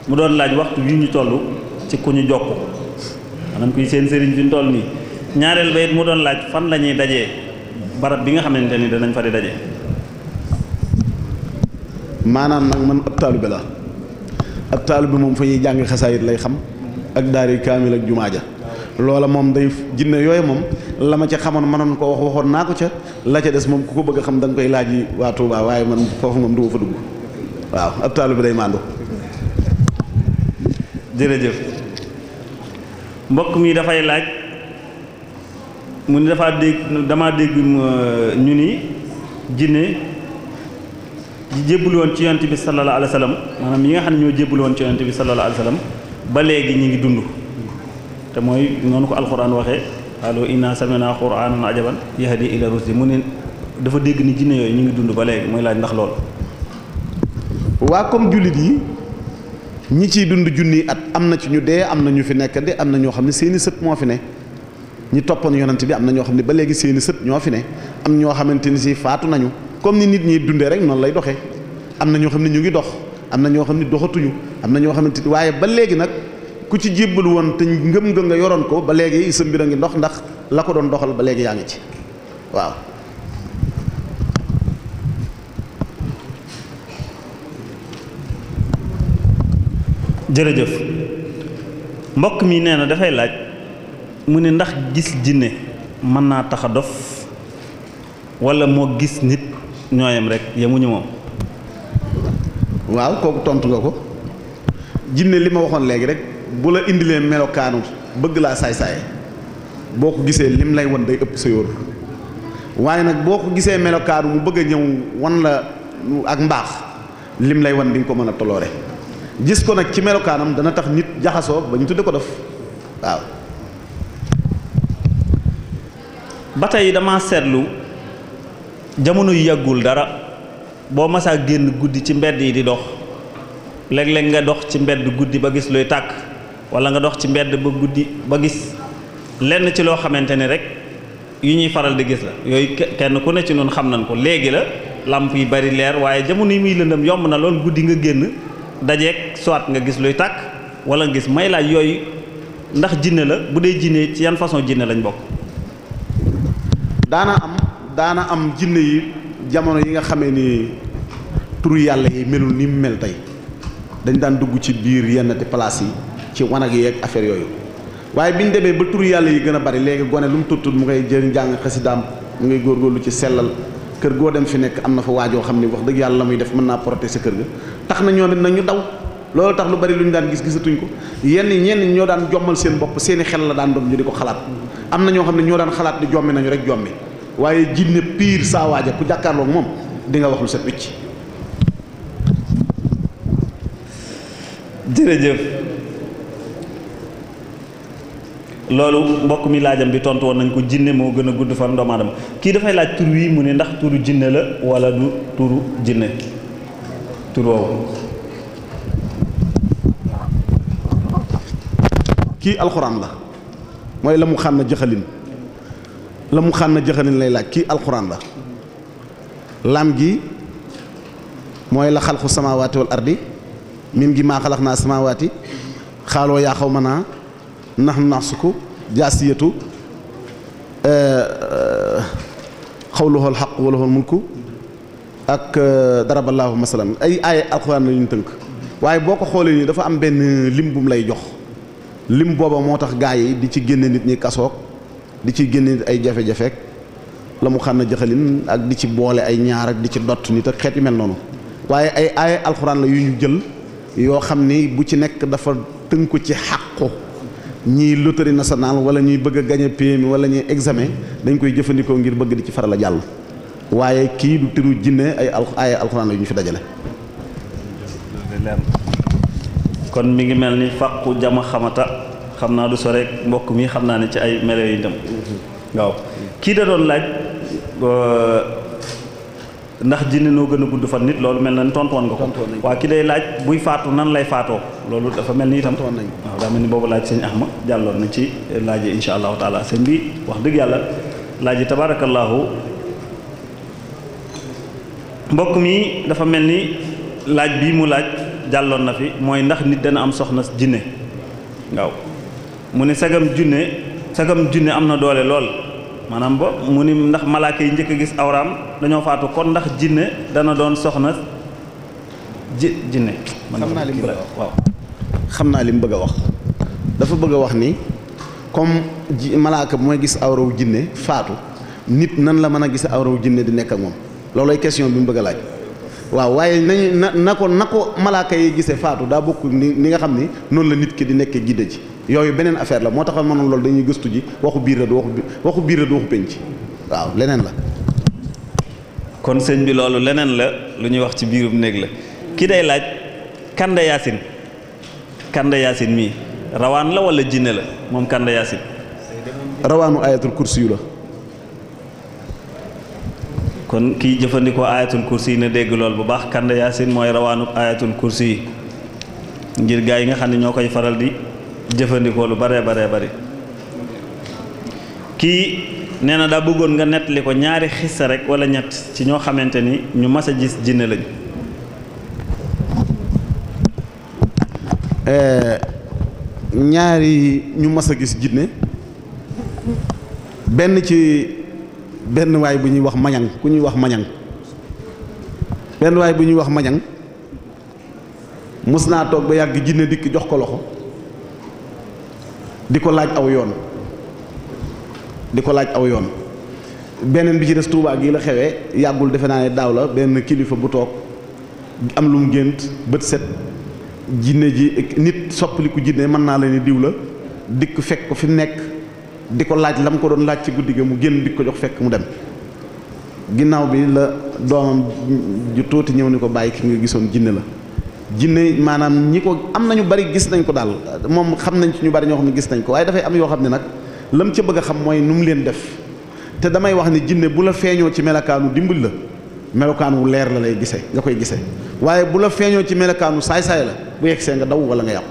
mu doon laaj waxtu wi ñu toll ci ku ñu jokk maanaam kuy seen Serigne fi ñu toll nii ñaareel ba it mu doon laaj fan la ñuy dajee barab bi nga xamante ni danañ fa di daje. maanaam nag man ab taalibe la ab taalibe moom fa ñuy jàng xasaayit lay xam ak daari kaamil ak jumaa ja loola moom day jinne yooyu moom la ma ca xamoon mënoon ko waxoon naa ko ca la ca des moom ku ko bëgg a xam da nga koy laaj yi waa Touba waaye man foofu moom du ma fa dugg waaw ab taalibe day maandu. jërëjëf mbokk mi dafay laaj mu ni damaa dégg ñu ni jinne jébbul woon ci yonent bi sallallahu alayhi wa sallam maanaam yi nga xam ne ñoo jébbul woon ci yonent bi sallallahu alayhi wa sallam ba léegi ñi ngi dund te mooy noonu ko alxuraan waxee allo inna sami'na qur'anan ajaban yahdi ila rusdi mu ne dafa dégg ni jinne yooyu ñu ngi dund ba léegi mooy laaj ndax lool. waa comme jullit yi ñi ciy dund junni at am na ci ñu dee am na ñu fi nekk de am na ñoo xam ne seeni sët moo fi ne ñi toppoon yonent bi am na ñoo xam ne ba léegi seeni sët ñoo fi ne am ñoo xamante ni si faatu nañu comme ni nit ñi dundee rek noonu lay doxee am na ñoo xam ne ñu ngi dox am na ñoo xam ne doxatuñu am na ñoo xamante ni waaye ba léegi nag ku ci jébbal woon te ngëm-ngëm nga yoroon ko ba léegi sa mbir a ngi dox ndax la ko doon doxal ba léegi yaa ngi ci waaw. jërëjëf mbokk mi nee na dafay laaj mu ne ndax gis jinne mën naa tax a dof wala moo gis nit ñooyam rek yemuñu moom. waaw kooku tontu nga ko jinne li ma waxoon léegi rek bu la indilee melokaanu bëgg laa saay-saaye boo ko gisee lim lay wan day ëpp sa yóor waaye nag boo ko gisee melokaanu mu bëgg a ñëw wan la ak mbaax lim lay wan di nga ko mën a toloore gis ko nag ci melokaanam dana tax nit jaxasoo ba ñu tudde ko dof waaw. ba tey dama seetlu jamono yu yàggul dara boo masaa génn guddi ci mbedd yi di dox léeg-léeg nga dox ci mbedd guddi ba gis luy tàkk wala nga dox ci mbedd ba guddi ba gis lenn ci loo xamante ni rek yu ñuy faral di gis la yooyu kenn ku ne ci noonu xam nañ ko léegi la làmp yi bari leer waaye jamono yi muy lëndëm yomb na lool guddi nga génn dajeeg soit nga gis luy tàkk wala nga gis may laaj yooyu ndax jinne la bu dee jinne ci yan façon jinne lañ bokk. daana am jinne yi jamono yi nga xamee ni turu yàlla yi melul ni mu mel tey dañ daan dugg ci biir yenn te place yi ci wanag yi ak affaire yooyu waaye bi ñu demee ba turu yàlla yi gën a bari léegi gone lu mu tuut mu ngay jëriñ jàng xasidaam mu ngay góorgóorlu ci sellal kër goo dem fi nekk am na fa waajoo xam ni wax dëgg yàlla la muy def mën naa protéger kër ga tax na ñoom it nag ñu daw loolu tax lu bari lu ñu daan gis gisatuñ ko ñenn ñoo daan jommal seen bopp seeni xel la daan doon ñu di ko xalaat am na ñoo xam ne ñoo daan xalaat di jommi nañu rek jommi waaye jinne pire saa waaja ku jàkkaarloog moom di nga wax lu set wicc. jërëjëf loolu mbokk mi laajam bi tontu woon nañ ko jinne moo gën a gudd fan doomu aadama kii dafay laaj tur wi mu ne ndax turu jinne la wala du turu jinne tur woowu. kii alxuraan la mooy la mu xànn jëxalin la mu xànn jëxalin lay laaj kii alxuraan la lam gi mooy la xalqu samaawaati wal ardi mim gi maa xalaq naa samaawaati xaaloo yaa xaw ma naa nax naxsuku jaasiyatu xawluhul xaq walahul mulku ak daraballaahu masalan ay alxuraan la ñu tënk waaye boo ko xoolee nii dafa am benn lim bu mu lay jox lim booba moo tax gaa yi di ci génne nit ñi kasoog di ci génne nit ay jafe-jafeek la mu xam ne jëxalin ak di ci boole ay ñaar ak di ci dott nit ak xeet yu mel noonu waaye ay aaya alxuraan la yu ñu jël yoo xam ni bu ci nekk dafa tënku ci xàqu ñii loterie nationale wala ñuy bëgg a gagné PMI wala ñuy examen dañ koy jëfandikoo ngir bëgg di ci faral a jàll waaye kii du tiru jinne ay aaya alxuraan la yu ñu fi dajale. kon mi ngi mel ni fàqu jama xamata xam naa du so rek mbokk mi xam naa ne ci ay melo yi dem waaw kii da doon laaj ndax jinne noo gën a gudd fan nit loolu mel na ni tontu woon nga ko waa ki day laaj buy faatu nan lay faatoo loolu dafa mel ni itam waaw daa mel ni boobu laaj sëñ Ahma jàlloon na ci laaj yi insha allahu taala sëñ bi wax dëgg yàlla laaj yi tabaarakallaahu mbokk mi dafa mel ni laaj bii mu laaj jàlloon na fi mooy ndax nit dana am soxna jinne waaw mu ne sagam junne am na doole lool maanaam ba mu ni ndax malaaka yi njëkk a gis awraam dañoo faatu kon ndax jinne dana doon soxna jinne xam naa li mu bëgg a wax waaw xam naa li mu bëgg a wax dafa bëgg a wax ni comme malaaka bu mooy gis awraw jinne faatu nit nan la mën a gis awraw jinne di nekk ak moom loolooy question bi mu bëgg a laaj waaw waaye nañu na ko malaaka yi gisee faatu daa bokk ni nga xam ni noonu la nit ki di nekkee gidde ji yooyu beneen affaire la moo tax mënoon loolu dañuy gëstu ji waxu biir la du waxu biir la du waxu penc waaw leneen la. kon sëñ bi loolu leneen la lu ñuy wax ci biirum néeg la ki day laaj Kanda Yaasin mii rawaan la wala jinne la moom Kanda Yaasin. rawaanu ayatul kursi yu la. kon kii jëfandikoo ayatul kursi yi na dégg lool bu baax Kanda Yaasin mooy rawaanu ayatul kursi yi ngir gaa yi nga xam ne ñoo koy faral di jëfandikoo lu bare bari kii nee na daa bëggoon nga nettali ko ñaari xissa rek wala ñett ci ñoo xamante ni ñu mas a gis jinne lañ. ñaari ñu mas a gis jinne benn waay bu ñuy wax mañang benn waay bu ñuy wax mañang mus naa toog ba yàgg jinne dikk jox ko loxo di ko laaj aw yoon beneen bi ci des Tuubaa gii la xewee yàggul defe naa ne daaw la benn kilifa bu toog am lu mu gént bët set jinne ji nit soppaliku jinne mën naa la ni diw la dikk fekk ko fi mu nekk di ko laaj la mu ko doon laaj ci guddi ga mu génn di ko jox fekk mu dem ginnaaw bi la doomam ju tuuti ñëw ni ko bàyyi ki nga gisoon jinne la jinne maanaam ñi ko am nañu bari gis nañ ko daal moom xam nañ ci ñu bari ñoo xam ne gis nañ ko waaye dafay am yoo xam ne nag lam ca bëgg a xam mooy nu mu leen def te damay wax ni jinne bu la feeñoo ci melokaanu dimbali la melokaan wu leer la lay gisee nga koy gisee waaye bu la feeñoo ci melokaanu saay-saay la bu yegsee nga daw wala nga yàqu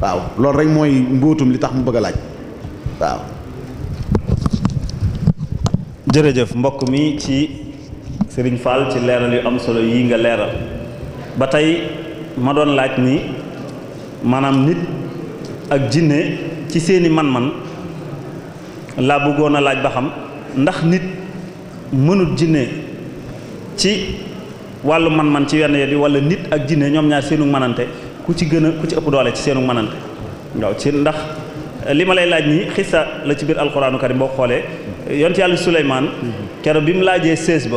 waaw loolu rek mooy mbóotum li tax mu bëgg a laaj waaw jërëjëf mbokk mi ci Serigne Fall ci leeral yu am solo yi nga leeral ba tey ma doon laaj ni maanaam nit ak jinne ci seeni man-man laa bëggoon a laaj ba xam ndax nit mënut jinne ci wàllu man-man ci wenn yi wala nit ak jinne ñoom ñaar seenu manante ku ci ëpp doole ci seenu manante waaw ci ndax li ma lay laaj nii xissa la ci biir alxuraanu karim boo xoolee yonent yàlla Suleymaan keroog bi mu laajee sées ba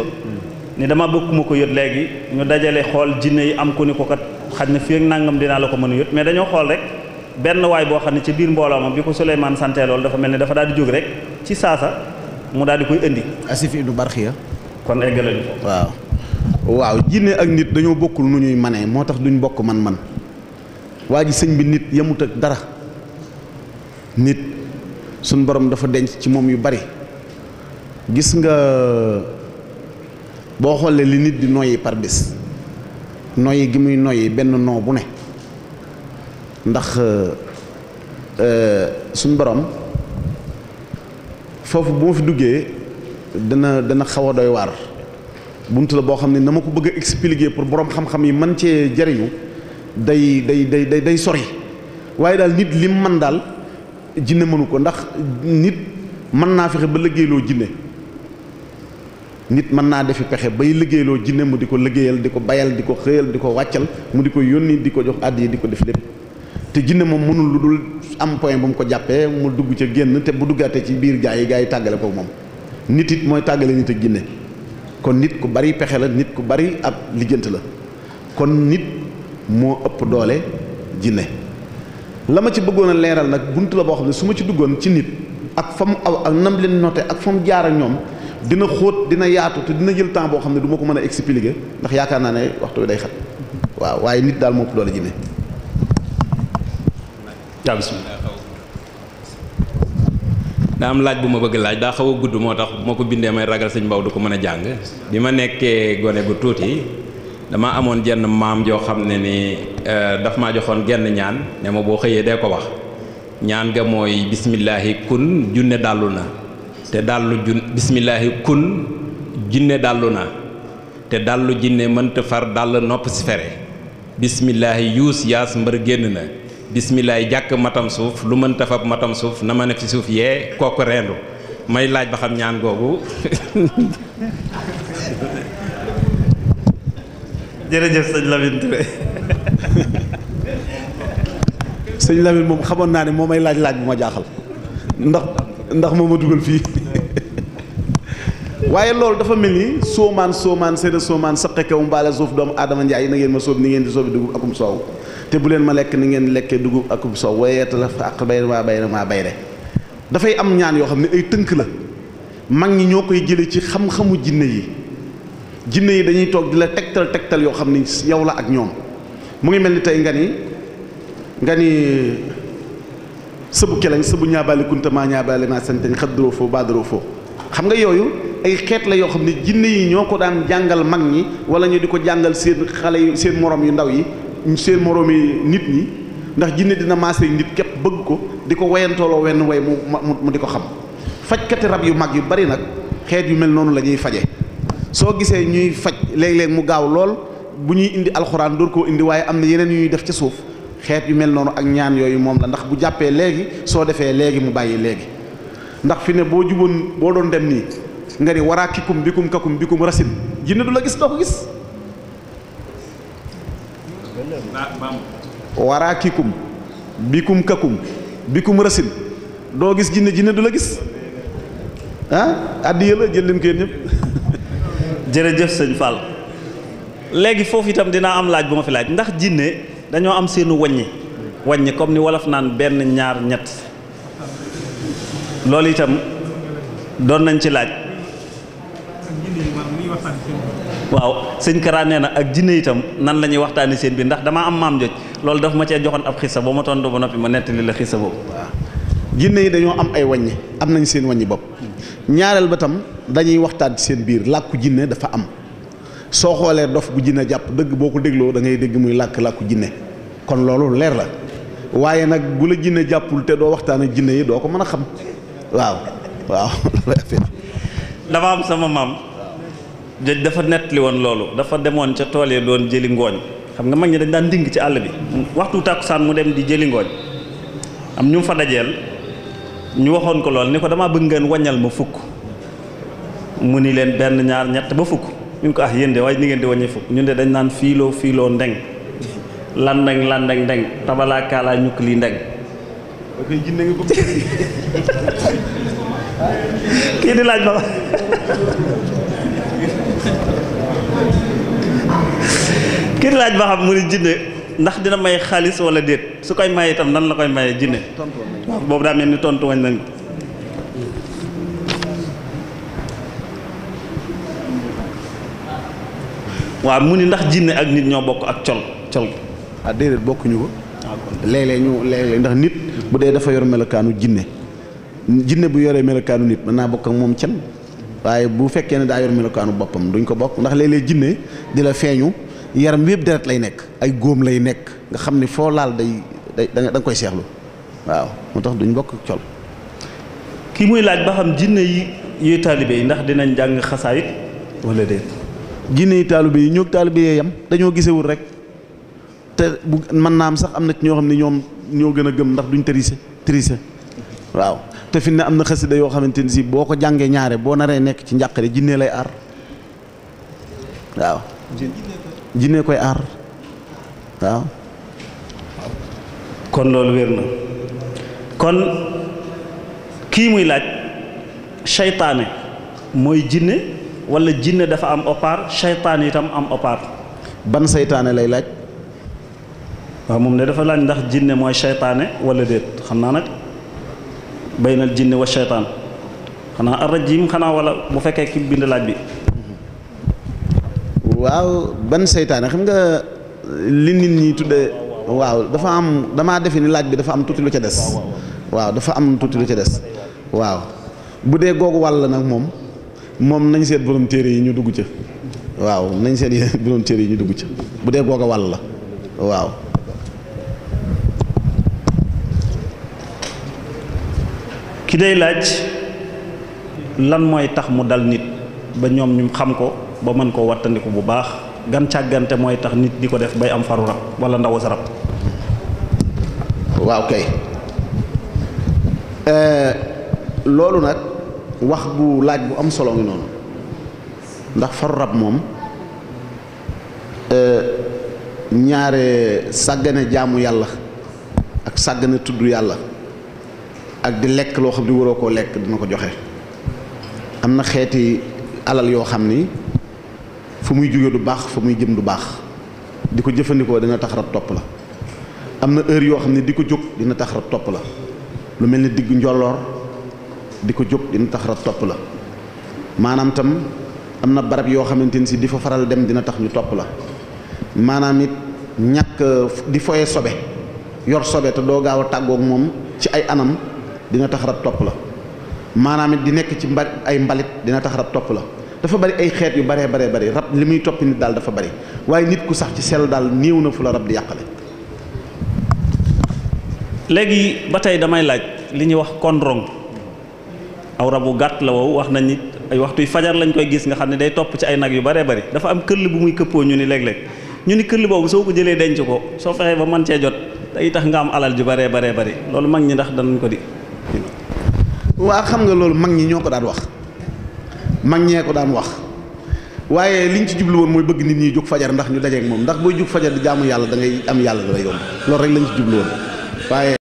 ni dama bëgg ma ko yët léegi ñu dajale xool jinne yi am ku ni ko kat xaj na fii ak nangam dinaa la ko mën a yët mais dañoo xool rek benn waay boo xam ne ci biir mbooloo ma bi ko Suleymaan sante loolu dafa mel ni dafa daal di jóg rek ci saasa mu daal di koy indi Asif ibnu Barxiya kon eggale waaw jinne ak nit dañoo bokkul nu ñuy manee moo tax duñ bokk man-man waa ji sëñ bi nit yemut ak dara nit suñ borom dafa denc ci moom yu bari gis nga boo xoolee li nit di noyyi par bés noyyi gi muy noyyi benn noo bu ne ndax suñ borom foofu bu ma fi duggee dana xaw a doy waar bunt la boo xam ne na ma ko bëgg a expliquer pour borom xam-xam yi mën cee jariñu day sori waaye daal nit lim man daal jinne mënu ko ndax nit mën naa fexe ba liggéeyloo jinne nit mën naa defi pexe bay liggéeyloo jinne mu di ko liggéeyal di ko bayal di ko xëyal di ko wàccal mu di ko yónni di ko jox àddi yi di ko def lépp te jinne moom mënul lu dul am point bu mu ko jàppee mu dugg ca génn te bu duggaatee ci biir gaa yi tàggale ko moom nit it mooy tàggale nit ak jinne kon nit ku bari pexe la nit ku bari ab liggéeyante la kon nit moo ëpp doole jinne la ma ci bëggoon a leeral nag bunt la boo xam ne su ma ci duggoon ci nit ak fa mu aw ak nam leen noté ak fa mu jaar ak ñoom dina xóot dina yaatu te dina jël temps boo xam ne du ma ko mën a expliquer ndax yaakaar naa ne waxtu bi day xat waaw waaye nit daal moo ëpp doole jinne yaa bismillah daa am laaj bu ma bëgg laaj daa xaw a gudd moo tax moo ko bindee may ragal sëñ Mbaw du ko mën a jàng bi ma nekkee gone bu tuuti dama amoon jenn maam joo xam ne ni daf maa joxoon genn ñaan ne ma boo xëyee dee ko wax ñaan ga mooy bismillaahi kun junne dàllu na te dàllu bismillaahi kun junne dàllu na te dàllu jinne mënta far dàll nopp si fere bismillaahi yuus yaas mbër génn na bismillaahi jàkk matam suuf lu mënta fab matam suuf na ma ne fi suuf yee kooku rendu may laaj ba xam ñaan googu jërëjëf sëñ Lamine Touré sëñ Lamine moom xamoon naa ne moo may laaj bu ma jaaxal ndax moo ma dugal fii waaye loolu dafa mel ni soomaan seeda soomaan saqe kaw mbaale suuf doomu aadama njaay na ngeen ma sóob ni ngeen di sóobi dugub akum soow te bu leen ma lekk ni ngeen lekkee dugub akum soow wayeeta la fa àq bay maa bayre dafay am ñaan yoo xam ne ay tënk la mag ñi ñoo koy jële ci xam-xamu jinne yi dañuy toog di la tegtal yoo xam ni yow la ak ñoom mu ngi mel ni tey nga ni sëbu keleñ sëbu ñaabaali kunta maa ñaabaali maa santeñ xadduroo foo baadaroo foo xam nga yooyu ay xeet la yoo xam ne jinne yi ñoo ko daan jàngal mag ñi wala ñu di ko jàngal seen xale yi seen morom yu ndaw yi seen morom yi nit ñi ndax jinne dina maase nit képp bëgg ko di ko wayantooloo wenn way mu di ko xam fajkati rab yu mag yu bari nag xeet yu mel noonu la ñuy faje soo gisee ñuy faj léeg-léeg mu gaaw lool bu ñuy indi alxuraan door koo indi waaye am na yeneen yu ñuy def ci suuf xeet yu mel noonu ak ñaan yooyu moom la ndax bu jàppee léegi soo defee léegi mu bàyyi léegi ndax fi ne boo doon dem nii nga ni waraa kikum bikum kakum bikum rasin jinne du la gis doo ko gis waraa kikum bikum kakum bikum rasin doo gis jinne du la gis addiya la jël leen ko yéen ñëpp jërëjëf sëñ Fall léegi foofu itam dinaa am laaj bu ma fi laaj ndax jinne dañoo am seenu wàññi comme ni wolof naan benn ñaar ñett loolu itam doon nañ ci laaj waaw sëñ Kara nee na ak jinne itam nan la ñuy waxtaani seen biir ndax damaa am maam joj loolu daf ma cee joxoon ab xisa boo ma tontu ba noppi ma nettali la xisa boobu waaw jinne yi dañoo am ay wàññi am nañ seen wàññi bopp ñaareel ba tam dañuy waxtaan ci seen biir làkku jinne dafa am soo xoolee dof bu jinne jàpp dëgg boo ko dégloo da ngay dégg muy làkku jinne kon loolu leer la waaye nag bu la jinne jàppul te doo waxtaan ak jinne yi doo ko mën a xam waaw dafa am sama maam joj dafa nettali woon loolu. dafa demoon ca tool yi doon jëli ngooñ. xam nga mag ñi dañ daan ding ci àll bi waxtu tàkkusaan mu dem di jëli ngooñ am ñu fa dajeel ñu waxoon ko lool ni ko damaa bëgg ngeen waññal ma fukk mu ni leen benn ñaar ñett ba fukk ñu ko yéen de waaye ni ngeen di wàññi fukk ñun de dañ naan fiiloo ndeng landeng ndeng tabalaa kaalaa ñukk lii ndeng kii di laaj ba kii di laaj ba xam mu ni jinne ndax dina may xaalis wala déet su koy may itam nan la koy maye jinne waaw boobu daa mel ni tontu wañ nañ waaw mu ni ndax jinne ak nit ñoo bokk ak col déedéet bokkuñu ko léeg-léeg ndax nit bu dee dafa yor melokaanu jinne bu yoree melokaanu nit mën naa bokk ak moom can waaye bu fekkee ne daa yor melokaanu boppam duñ ko bokk ndax léeg-léeg jinne di la feeñu yaram bi yëpp deret lay nekk ay góom lay nekk nga xam ni foo laal da nga koy seexlu waaw moo tax duñ bokk col. kii muy laaj ba xam jinne yi yuy taalibe yi ndax dinañ jàng xasaayit wala déet. jinne yi taalibe yi ñoog taalibe yee yam dañoo gisewul rek te bu mën naa am sax am na ci ñoo xam ne ñoom ñoo gën a gëm ndax duñ tricher waaw te fi ne am na xasida yoo xamante ni si boo ko jàngee ñaare boo naree nekk ci njàqare jinne lay aar waaw. jinne koy aar waaw. kon loolu wér na kon kii muy laaj seytaane mooy jinne wala jinne dafa am opaar seytaane itam am opaar. ban seytaane lay laaj. waaw moom ne dafa laaj ndax jinne mooy seytaane wala déet xam naa nag baynal jinne wa seytaan xanaa arrajim xanaa wala bu fekkee ki bind laaj bi. waaw ban seytaane xam nga li nit ñi tudde waaw dafa am damaa defe ni laaj bi dafa am tuuti lu ca des waaw dafa am tuuti lu ca des waaw bu dee googu wàll nag moom nañ seet borom téere yi ñu dugg ca waaw nañ seet yeneen borom téere yi ñu dugg ca bu dee googu wàll la waaw. ki day laaj lan mooy tax mu dal nit ba ñoom ñu xam ko ba mën koo wattandiku bu baax gan càggante mooy tax nit di ko def bay am faru rab wala ndawu sa rab. waaw kay loolu nag wax bu laaj bu am solo ngi noonu ndax faru rab moom ñaare sàggane jaamu yàlla ak sàggane tudd yàlla ak di lekk loo xam ne waroo koo lekk dina ko joxe. am na xeeti alal yoo xam ni fu muy jóge du baax fu muy jëm du baax di ko jëfandikoo dina tax rab topp la. am na heure yoo xam ne di ko jóg dina tax rab topp la lu mel ni diggu njolloor di ko jóg dina tax rab topp la maanaam tam am na barab yoo xamante ni si di fa faral dem dina tax ñu topp la maanaam it ñàkk di foye sobe yor sobe te doo gaaw a tàggoog moom ci ay anam dina tax rab topp la maanaam it di nekk ci ay mbalit dina tax rab topp la dafa bari ay xeet yu baree bari rab li muy topp nit daal dafa bari waaye nit ku sax ci sell daal néew na fu la rab di yàqale. léegi ba tey damay laaj li ñuy wax kondrong aw rab bu gàtt la wow wax nañ nit ay waxtuy fajar lañ koy gis nga xam ne day topp ci ay nag yu baree bari dafa am këll bu muy këppoo ñu ni léeg-léeg ñu ni këll boobu soo ko jëlee denc ko soo fexee ba mën cee jot day tax nga am alal ju baree bari loolu mag ñi ndax danañ ko di. waa xam nga loolu mag ñi ñoo ko daan wax mag ñee ko daan wax waaye liñ ci jublu woon mooy bëgg nit ñi jóg fajar ndax ñu dajeek moom ndax booy jóg fajar di jaamu yàlla da ngay am yàlla da lay yomb loolu rek lañ ci jublu woon waaye